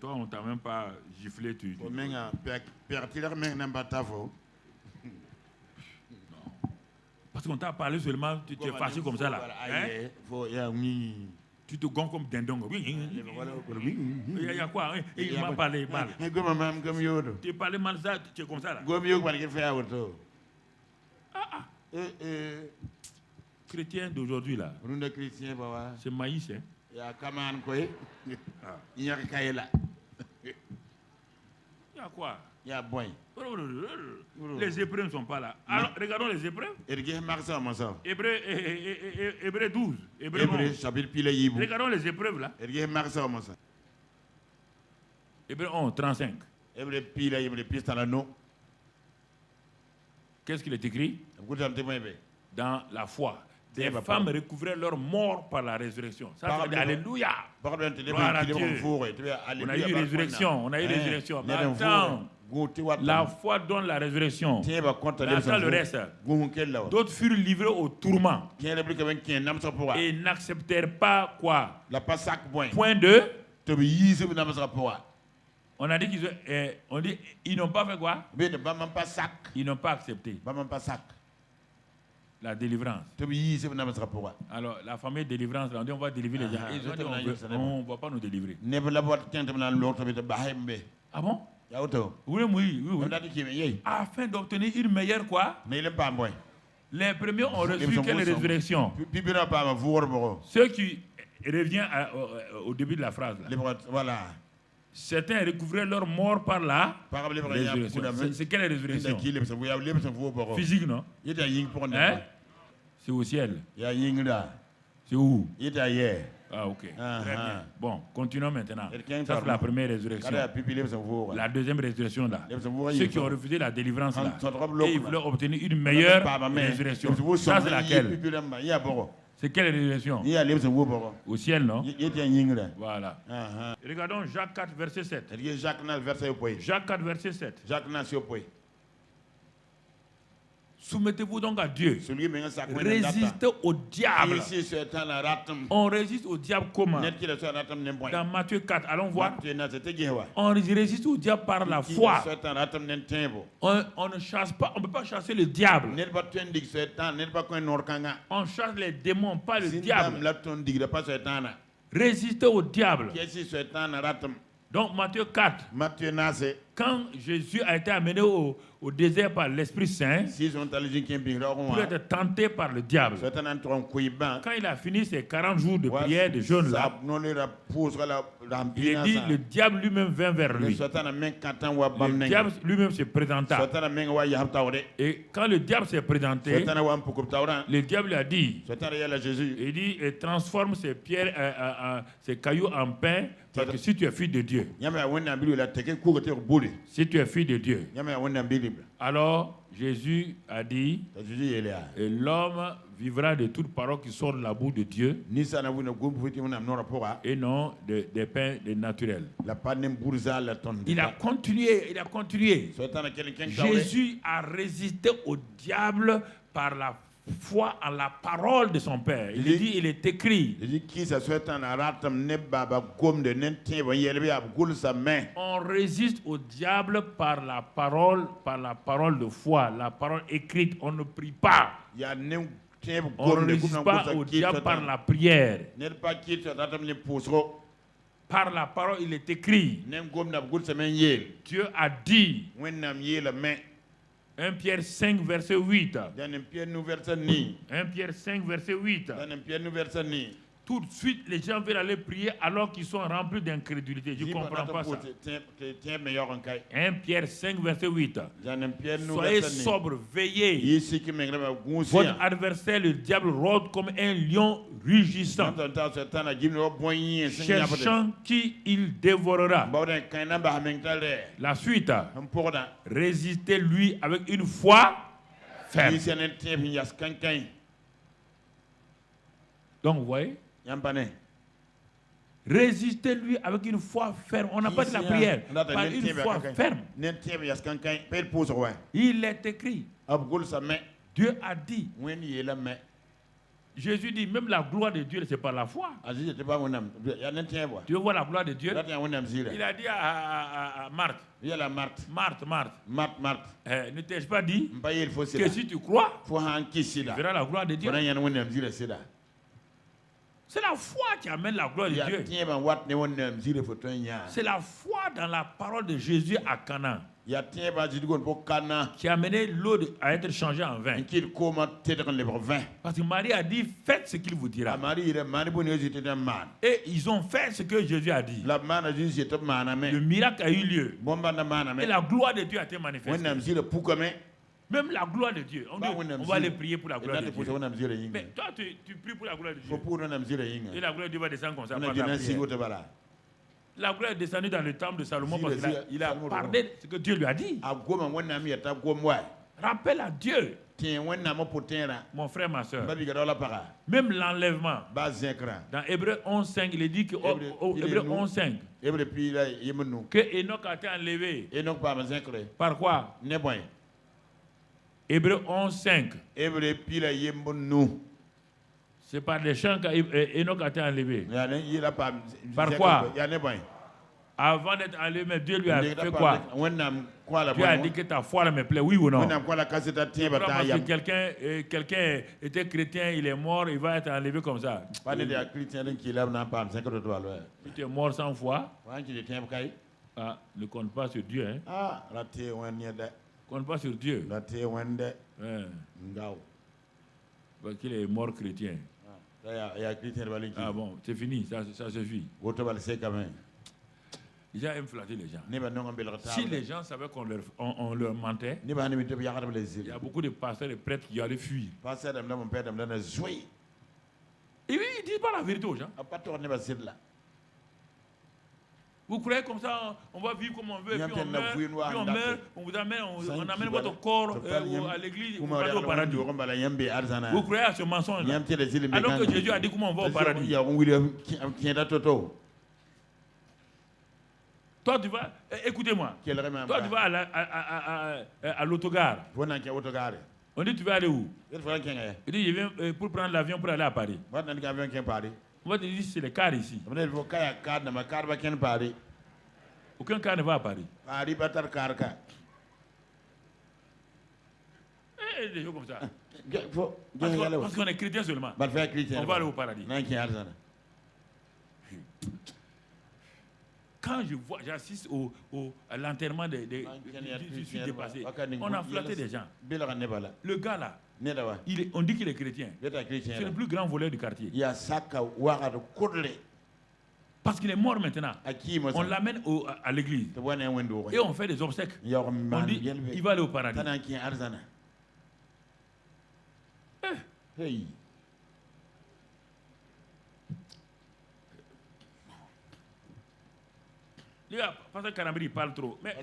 Toi, on ne t'a même pas giflé. Parce qu'on t'a parlé seulement, tu t'es fâché comme ça là. Tu te gonfles comme dindon. Il y a quoi? Il m'a parlé mal. Tu parlais mal, ça, tu es comme ça là. Chrétien d'aujourd'hui là. C'est maïs, hein? Il y a quoi? Les épreuves ne sont pas là. Alors, regardons les épreuves. Hébreux 12. Regardons les épreuves là. Hébreux 11, 35. Qu'est-ce qu'il est écrit? Dans la foi. Des femmes recouvraient leur mort par la résurrection. Ça, c'est alléluia. Gloire à Dieu. On a eu résurrection. Mais attends, la foi donne la résurrection. Mais attends le reste. D'autres furent livrés au tourment et n'acceptèrent pas quoi? Point de. On a dit qu'ils n'ont pas fait quoi? Ils n'ont pas accepté la délivrance. Alors, la famille délivrance, on dit on va délivrer les gens. Ils ont dit on ne va pas nous délivrer. Ah bon? Oui. Afin d'obtenir une meilleure quoi? Les premiers ont reçu quelle résurrection? Ceux qui reviennent au début de la phrase. Voilà. Certains recouvraient leur mort par la résurrection. C'est quelle résurrection? Physique, non? Hein? C'est au ciel. C'est où? Ah, ok. Très bien. Bon, continuons maintenant. Ça, c'est la première résurrection. La deuxième résurrection, là. Ceux qui ont refusé la délivrance, là. Et ils voulaient obtenir une meilleure résurrection. Ça, c'est laquelle? C'est quelle résurrection? Au ciel, non? Voilà. Regardons Jacques 4, verset 7. Jacques 4, verset 7. Soumettez-vous donc à Dieu. Résistez au diable. On résiste au diable comment? Dans Matthieu 4, allons voir. On résiste au diable par la foi. On ne chasse pas, on ne peut pas chasser le diable. On chasse les démons, pas le diable. Résistez au diable. Donc Matthieu 4, quand Jésus a été amené au désert par l'Esprit Saint pour être tenté par le diable, quand il a fini ses 40 jours de prière, de jeûne là, il a dit, le diable lui-même vint vers lui. Le diable lui-même se présenta. Et quand le diable s'est présenté, le diable lui a dit, il dit, transforme ces pierres, ces cailloux en pain, parce que si tu es fils de Dieu, si tu es fils de Dieu, alors Jésus a dit, et l'homme vivra de toute parole qui sort de la bouche de Dieu et non des pains naturels. Il a continué. Jésus a résisté au diable par la foi en la parole de son Père. Il dit, il est écrit. On résiste au diable par la parole de foi, la parole écrite. On ne prie pas. On ne résiste pas au diable par la prière. Par la parole, il est écrit. Dieu a dit. 1 Pierre 5, verset 8. 1 Pierre 5, verset 8. Tout de suite, les gens veulent aller prier alors qu'ils sont remplis d'incrédulité. Je ne comprends pas ça. 1 Pierre 5, verset 8. Soyez sobres, veillez. Votre adversaire, le diable, rôde comme un lion rugissant, cherchant qui il dévorera. La suite. Résistez-lui avec une foi ferme. Donc, vous voyez, résistez-lui avec une foi ferme. On n'a pas dit la prière, par une foi ferme. Il est écrit. Dieu a dit. Jésus dit, même la gloire de Dieu, c'est par la foi. Tu veux voir la gloire de Dieu? Il a dit à Marthe. Marthe. Ne t'ai-je pas dit que si tu crois, tu verras la gloire de Dieu? C'est la foi qui amène la gloire de Dieu. C'est la foi dans la parole de Jésus à Cana qui a amené l'eau à être changée en vin. Parce que Marie a dit, faites ce qu'il vous dira. Et ils ont fait ce que Jésus a dit. Le miracle a eu lieu. Et la gloire de Dieu a été manifestée. Même la gloire de Dieu. On va aller prier pour la gloire de Dieu. Mais toi, tu pries pour la gloire de Dieu. Et la gloire de Dieu va descendre comme ça. La gloire est descendue dans le temple de Salomon parce qu'il a parlé de ce que Dieu lui a dit. Rappelle à Dieu. Mon frère, ma soeur. Même l'enlèvement. Dans Hébreux 11.5, il est dit que Hébreux 11.5 que Enoch a été enlevé. Par quoi? Hébreux 11.5. C'est par les chants qu'Enoch a été enlevé. Par quoi? Avant d'être enlevé, Dieu lui a fait quoi? Dieu a dit que ta foi me plaît, oui ou non? Parce que quelqu'un était chrétien, il est mort, il va être enlevé comme ça. Tu es mort sans foi. Ne compte pas sur Dieu. Compte pas sur Dieu. Parce qu'il est mort chrétien. Ah bon, c'est fini, ça suffit. Les gens aiment flatter les gens. Si les gens savaient qu'on leur mentait, il y a beaucoup de pasteurs et prêtres qui allaient fuir. Ils ne disent pas la vérité aux gens. Vous croyez comme ça, on va vivre comme on veut, puis on meurt, on vous amène, on amène votre corps à l'église, vous allez au paradis. Vous croyez à ce mensonge-là? Alors que Jésus a dit comment on va au paradis. Toi, tu vas, écoutez-moi, toi, tu vas à l'autogare. On dit, tu vas aller où? Il dit, je viens pour prendre l'avion pour aller à Paris. On va te dire, c'est le car ici. Aucun car ne va à Paris. Des choses comme ça. Parce qu'on est chrétien seulement. On va aller au paradis. Quand j'assiste à l'enterrement du suicide dépassé, on a flatté des gens. Le gars là, on dit qu'il est chrétien. C'est le plus grand voleur du quartier. Parce qu'il est mort maintenant. On l'amène à l'église. Et on fait des obsèques. On dit il va aller au paradis. Hey. Pasteur Karambri parle trop. Mais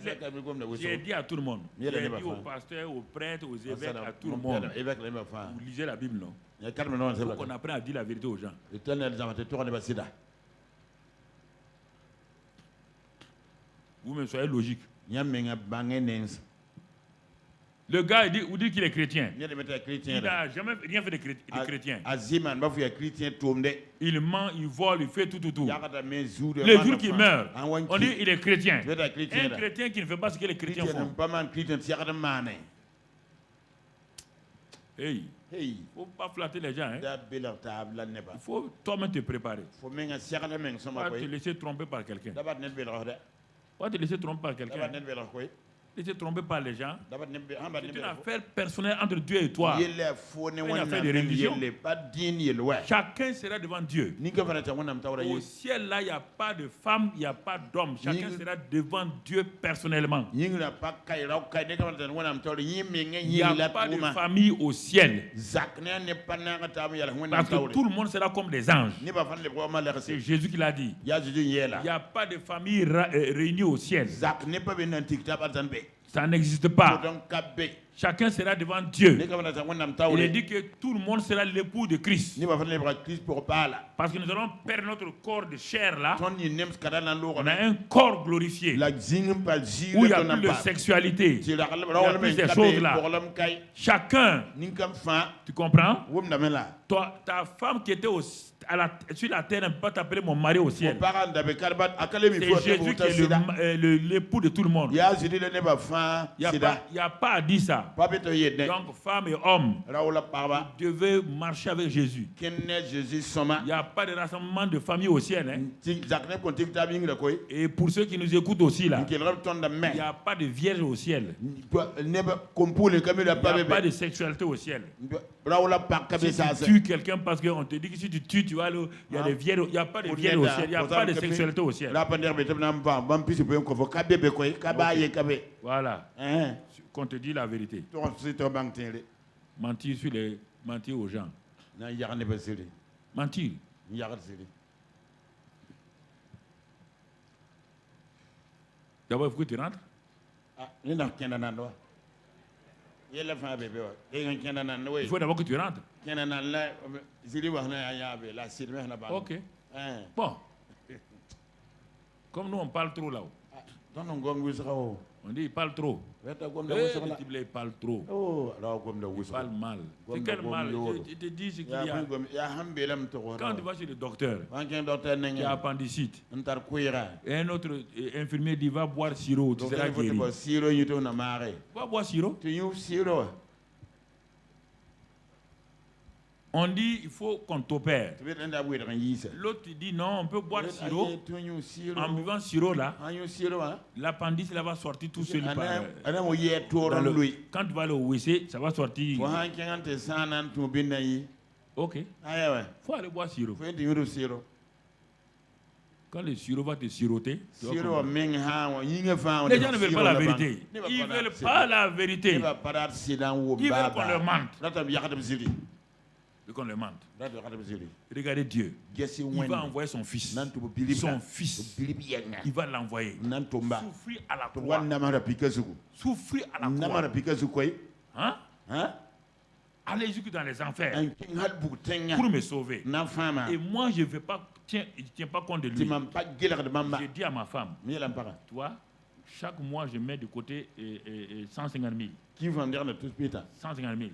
j'ai dit à tout le monde. J'ai dit aux pasteurs, aux prêtres, aux évêques, à tout le monde. Vous lisez la Bible, non? Il faut qu'on apprenne à dire la vérité aux gens. Vous-même soyez logique. Le gars, il dit qu'il est chrétien. Il n'a jamais rien fait de chrétien. Il ment, il vole, il fait tout. Le jour qu'il meurt, on dit qu'il est chrétien. Un chrétien qui ne fait pas ce que les chrétiens font. Hey, il ne faut pas flatter les gens. Il faut toi-même te préparer. Il ne faut pas te laisser tromper par quelqu'un. Pas te laisser tromper par quelqu'un. Laisser tromper par les gens. C'est une affaire personnelle entre Dieu et toi. Une affaire de religion. Chacun sera devant Dieu. Au ciel, là, il n'y a pas de femme, il n'y a pas d'homme. Chacun sera devant Dieu personnellement. Il n'y a pas de famille au ciel. Parce que tout le monde sera comme des anges. C'est Jésus qui l'a dit. Il n'y a pas de famille réunie au ciel. Ça n'existe pas. Chacun sera devant Dieu. Il est dit que tout le monde sera l'époux de Christ. Parce que nous allons perdre notre corps de chair là. On a un corps glorifié. Où il n'y a plus de sexualité. Il n'y a plus de ces choses là. Chacun. Tu comprends? Toi, ta femme qui était sur la terre ne peut pas t'appeler mon mari au ciel. C'est Jésus qui est l'époux de tout le monde. Il n'y a pas à dire ça. Donc, femme et homme, vous devez marcher avec Jésus. Il n'y a pas de rassemblement de famille au ciel. Hein. Et pour ceux qui nous écoutent aussi, là, il n'y a pas de vierge au ciel. Il n'y a pas de sexualité au ciel. Si tu tues quelqu'un parce qu'on te dit que si tu tues, tu vas aller, il y a des vierges, il n'y a pas de vierge au ciel, il n'y a pas de sexualité au ciel. Voilà. Qu'on te dit la vérité. Mentir aux gens. Mentir. D'abord, il faut que tu rentres. Il faut d'abord que tu rentres. Ok. Bon. Comme nous, on parle trop là-haut. On dit il parle trop. Il parle trop. Il parle mal. C'est quel mal? Je te dis ce qu'il y a. Quand tu vas chez le docteur qui a appendicite, et un autre infirmier dit va boire sirop, tu seras guéri. Va boire sirop. On dit il faut qu'on t'opère. L'autre dit non, on peut boire sirop. En buvant sirop là, l'appendice va sortir tout seul. Quand tu vas le WC, ça va sortir. Ok. Il faut aller boire sirop. Quand le sirop va te siroter, les gens ne veulent pas la vérité. Ils ne veulent pas la vérité. Ils veulent qu'on leur mente. Et qu'on le mente. Regardez Dieu. Il va envoyer son fils. Son fils. Il va l'envoyer. Souffrir à la croix. Souffrir à la croix. Hein? Aller jusque dans les enfers pour me sauver. Et moi, je ne tiens pas compte de lui. Je dis à ma femme, toi, chaque mois, je mets de côté 150 000. 150 000.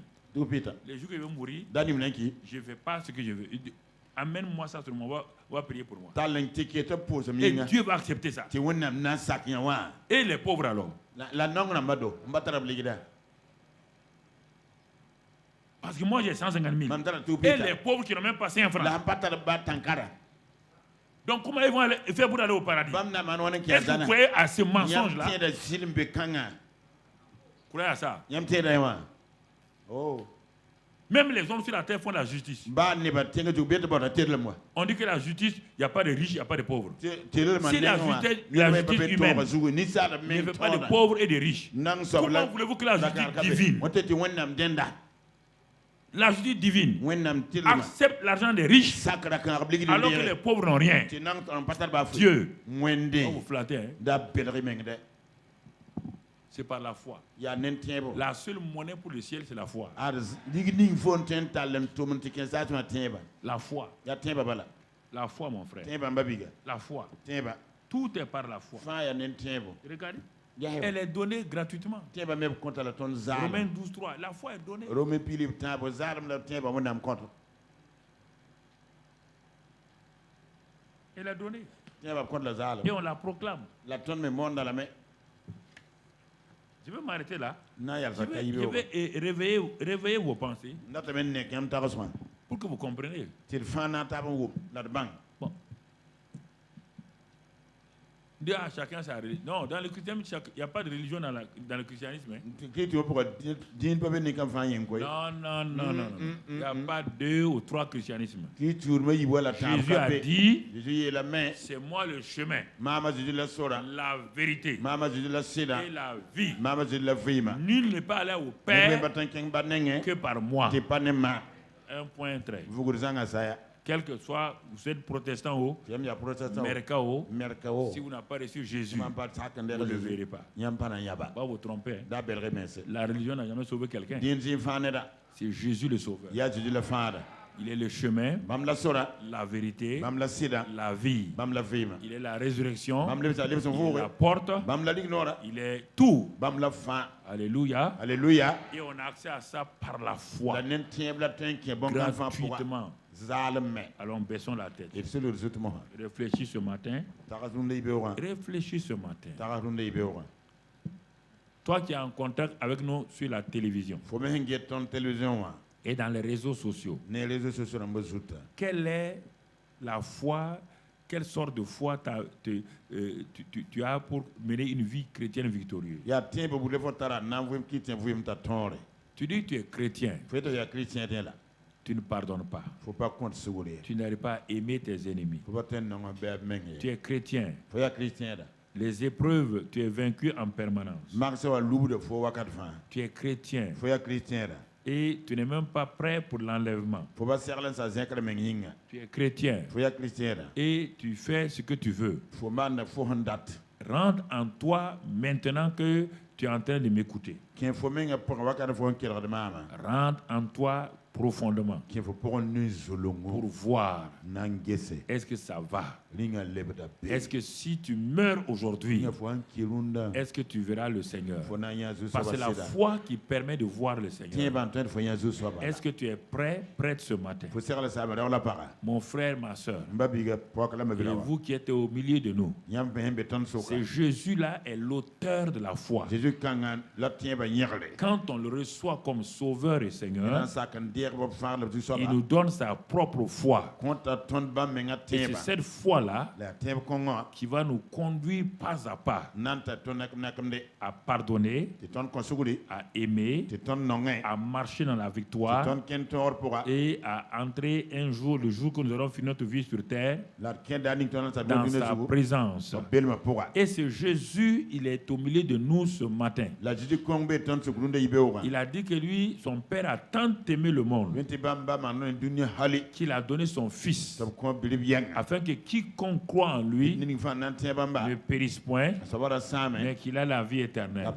Les jours que je vais mourir, je ne fais pas ce que je veux. Amène-moi ça sur moi, on va prier pour moi. Et Dieu va accepter ça. Et les pauvres alors? Parce que moi j'ai 150 000. Et les pauvres qui n'ont même pas 5 francs. Donc comment ils vont faire pour aller au paradis? Est-ce que vous croyez à ce mensonge-là? Vous croyez à ça? Même les hommes sur la terre font la justice. On dit que la justice, il n'y a pas de riches, il n'y a pas de pauvres. Si la justice humaine ne fait pas de pauvres et de riches, comment voulez-vous que la justice divine, la justice divine accepte l'argent des riches alors que les pauvres n'ont rien? Dieu, on vous flatte, hein? C'est par la foi. La seule monnaie pour le ciel, c'est la foi. La foi. La foi, mon frère. La foi. Tout est par la foi. Regardez. Elle est donnée gratuitement. Romains 12:3. La foi est donnée. Elle est donnée. Et on la proclame. Je vais m'arrêter là. Je vais réveiller vos pensées pour que vous compreniez. Bon. Chacun sa religion. Non, dans le christianisme, il n'y a pas de religion dans le christianisme. Hein? Non. Il n'y a pas 2 ou 3 christianismes. Jésus a dit, c'est moi le chemin, la vérité et la vie. Nul n'est pas allé au Père que par moi. Un point très. Quel que soit, vous êtes protestant ou Merca ou, si vous n'avez pas reçu Jésus, vous ne le verrez pas. Pas vous tromper. Hein. La religion n'a jamais sauvé quelqu'un. C'est Jésus le sauveur. Il est le chemin, la vérité, la vie. Il est la résurrection, il est la porte, il est tout. Alléluia. Et on a accès à ça par la foi. Gratuitement. Alors baissons la tête. Réfléchis ce matin. Réfléchis ce matin. Toi qui es en contact avec nous sur la télévision et dans les réseaux sociaux, quelle est la foi, quelle sorte de foi tu as pour mener une vie chrétienne victorieuse? Tu dis que tu es chrétien. Tu ne pardonnes pas. Tu n'arrives pas à aimer tes ennemis. Tu es chrétien. Les épreuves, tu es vaincu en permanence. Tu es chrétien. Et tu n'es même pas prêt pour l'enlèvement. Tu es chrétien. Et tu fais ce que tu veux. Rentre en toi maintenant que tu es en train de m'écouter. Rentre en toi profondément pour voir est-ce que ça va. Est-ce que si tu meurs aujourd'hui, est-ce que tu verras le Seigneur? Parce que c'est la foi qui permet de voir le Seigneur. Est-ce que tu es prête ce matin? Mon frère, ma soeur, et vous qui êtes au milieu de nous, c'est Jésus-là est l'auteur de la foi. Quand on le reçoit comme sauveur et Seigneur, il nous donne sa propre foi. Et c'est cette foi-là qui va nous conduire pas à pas à pardonner, à aimer, à marcher dans la victoire et à entrer un jour, le jour que nous aurons fini notre vie sur terre, dans sa présence. Et ce Jésus, il est au milieu de nous ce matin. Il a dit que lui, son Père a tant aimé le monde monde, qu'il a donné son Fils, afin que quiconque croit en lui ne périsse point, mais qu'il a la vie éternelle.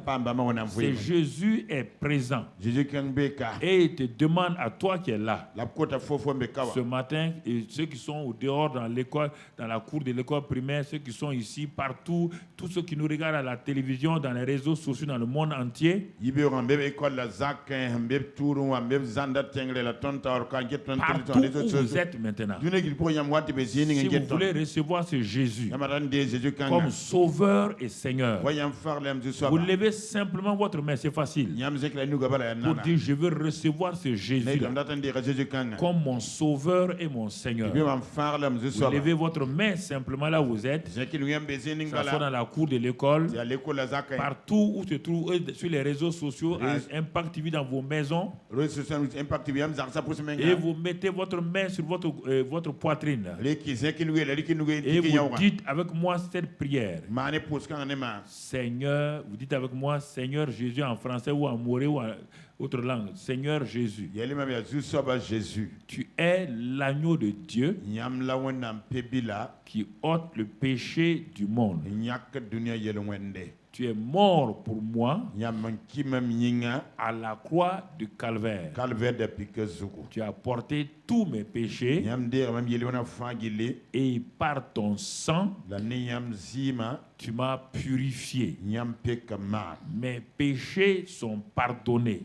C'est Jésus est présent et il te demande à toi qui es là ce matin, et ceux qui sont au dehors dans l'école, dans la cour de l'école primaire, ceux qui sont ici, partout, tous ceux qui nous regardent à la télévision, dans les réseaux sociaux, dans le monde entier, partout où vous êtes maintenant, si vous voulez recevoir ce Jésus comme Sauveur et Seigneur, vous levez simplement votre main, c'est facile, pour dire je veux recevoir ce Jésus comme mon Sauveur et mon Seigneur. Vous levez votre main simplement là où vous êtes, que ce soit dans la cour de l'école, partout où se trouve, sur les réseaux sociaux, à Impact TV, dans vos maisons, et vous mettez votre main sur votre poitrine et vous dites avec moi cette prière. Seigneur, vous dites avec moi Seigneur Jésus en français ou en moré ou en autre langue. Seigneur Jésus, tu es l'agneau de Dieu qui ôte le péché du monde. Tu es mort pour moi à la croix du Calvaire. Tu as porté tous mes péchés et par ton sang, tu m'as purifié. Mes péchés sont pardonnés.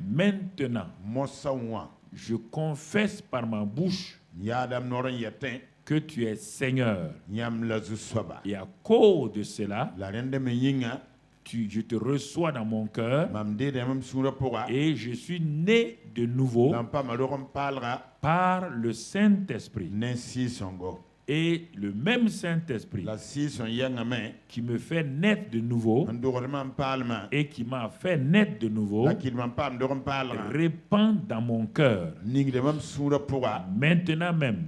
Maintenant, je confesse par ma bouche que tu es Seigneur. Et à cause de cela, je te reçois dans mon cœur et je suis né de nouveau par le Saint-Esprit. Et le même Saint-Esprit qui me fait naître de nouveau et qui m'a fait naître de nouveau répand dans mon cœur maintenant même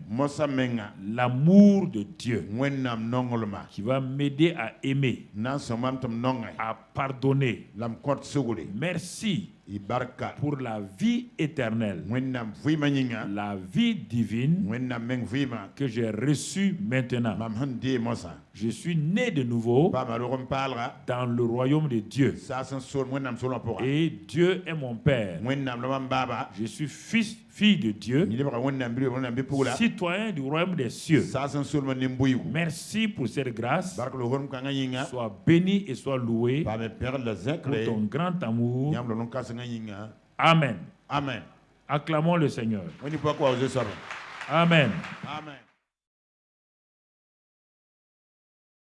l'amour de Dieu qui va m'aider à aimer, à pardonner. Merci pour la vie éternelle, la vie divine que j'ai reçue maintenant. Je suis né de nouveau dans le royaume de Dieu. Et Dieu est mon Père. Je suis fille de Dieu, citoyen du royaume des cieux. Merci pour cette grâce. Sois béni et sois loué pour ton grand amour. Amen. Amen. Acclamons le Seigneur. Amen. Amen.